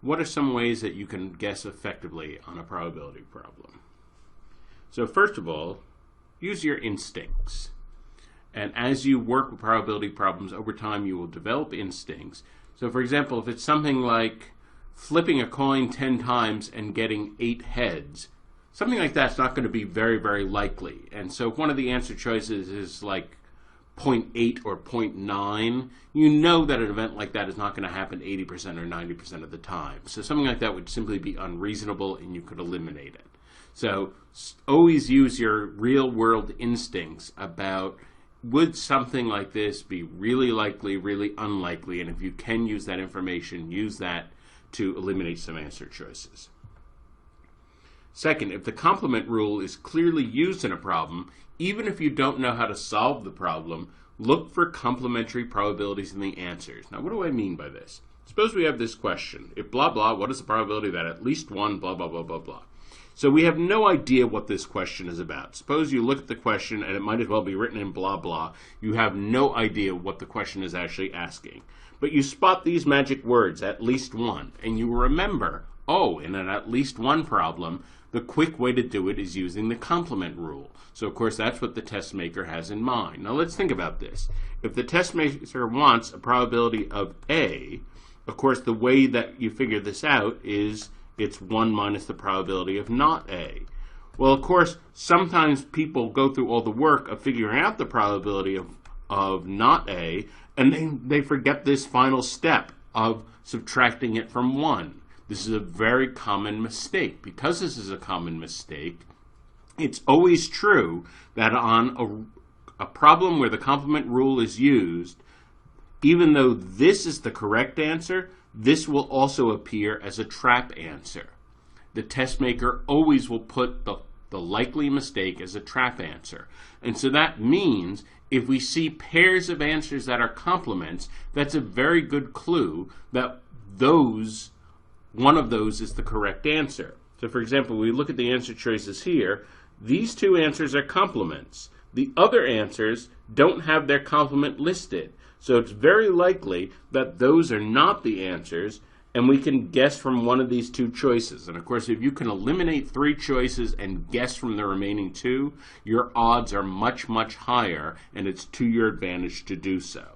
What are some ways that you can guess effectively on a probability problem? So first of all, use your instincts. And as you work with probability problems over time, you will develop instincts. So for example, if it's something like flipping a coin 10 times and getting 8 heads, something like that's not going to be very, very likely. And so if one of the answer choices is like 0.8 or 0.9, you know that an event like that is not going to happen 80% or 90% of the time. So something like that would simply be unreasonable and you could eliminate it. So always use your real world instincts about, would something like this be really likely, really unlikely, and if you can use that information, use that to eliminate some answer choices. Second, if the complement rule is clearly used in a problem, even if you don't know how to solve the problem, look for complementary probabilities in the answers. Now, what do I mean by this? Suppose we have this question. If blah, blah, what is the probability that at least one blah, blah, blah, blah, blah? So we have no idea what this question is about. Suppose you look at the question and it might as well be written in blah, blah. You have no idea what the question is actually asking. But you spot these magic words, at least one, and you remember, oh, in an at least one problem, the quick way to do it is using the complement rule. So, of course, that's what the test maker has in mind. Now, let's think about this. If the test maker wants a probability of A, of course, the way that you figure this out is it's 1 minus the probability of not A. Well, of course, sometimes people go through all the work of figuring out the probability of not A, and they forget this final step of subtracting it from 1. This is a very common mistake. Because this is a common mistake, it's always true that on a problem where the complement rule is used, even though this is the correct answer, this will also appear as a trap answer. The test maker always will put the likely mistake as a trap answer. And so that means if we see pairs of answers that are complements, that's a very good clue that one of those is the correct answer. So for example, we look at the answer choices here. These two answers are complements. The other answers don't have their complement listed. So it's very likely that those are not the answers, and we can guess from one of these two choices. And of course, if you can eliminate 3 choices and guess from the remaining 2, your odds are much, much higher, and it's to your advantage to do so.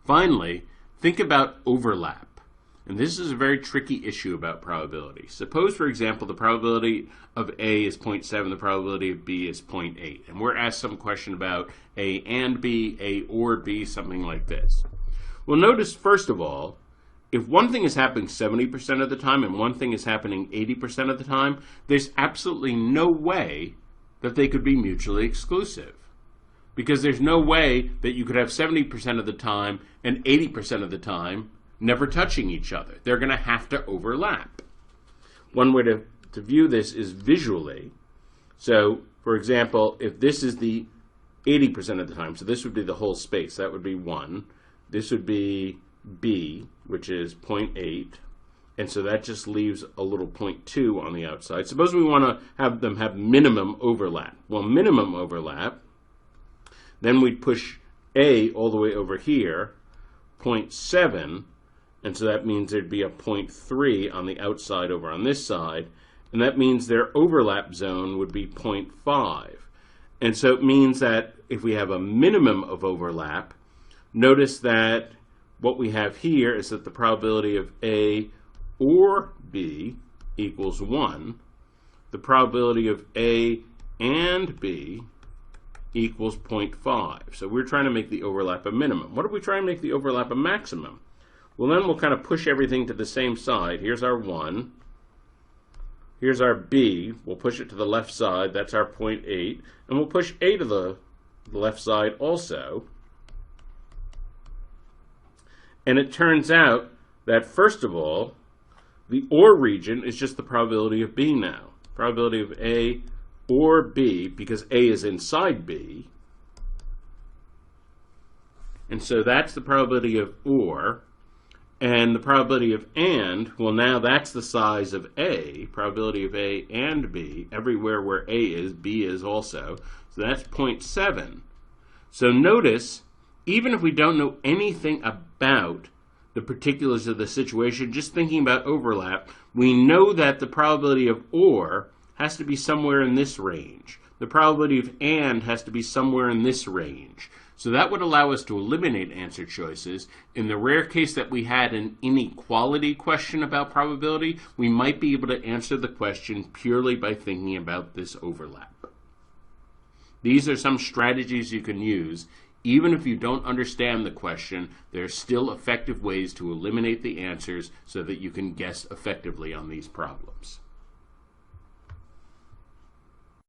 Finally, think about overlap. And this is a very tricky issue about probability. Suppose, for example, the probability of A is 0.7, the probability of B is 0.8. And we're asked some question about A and B, A or B, something like this. Well, notice, first of all, if one thing is happening 70% of the time and one thing is happening 80% of the time, there's absolutely no way that they could be mutually exclusive. Because there's no way that you could have 70% of the time and 80% of the time never touching each other. They're going to have to overlap. One way to view this is visually. So, for example, if this is the 80% of the time, so this would be the whole space, that would be 1. This would be B, which is 0.8, And so that just leaves a little 0.2 on the outside. Suppose we want to have them have minimum overlap. Well, minimum overlap, then we'd push A all the way over here, 0.7, and so that means there'd be a 0.3 on the outside over on this side, and that means their overlap zone would be 0.5. And so it means that if we have a minimum of overlap, notice that what we have here is that the probability of A or B equals 1. The probability of A and B equals 0.5. So we're trying to make the overlap a minimum. What if we try and make the overlap a maximum? Well, then we'll kind of push everything to the same side. Here's our 1. Here's our B. We'll push it to the left side. That's our 0.8. And we'll push A to the left side also. And it turns out that, first of all, the OR region is just the probability of B now. Probability of A or B, because A is inside B. And so that's the probability of OR. And the probability of AND, well, now that's the size of A. Probability of A and B. Everywhere where A is, B is also. So that's 0.7. So notice, even if we don't know anything about the particulars of the situation, just thinking about overlap, we know that the probability of OR has to be somewhere in this range. The probability of AND has to be somewhere in this range. So that would allow us to eliminate answer choices. In the rare case that we had an inequality question about probability, we might be able to answer the question purely by thinking about this overlap. These are some strategies you can use. Even if you don't understand the question, there are still effective ways to eliminate the answers so that you can guess effectively on these problems.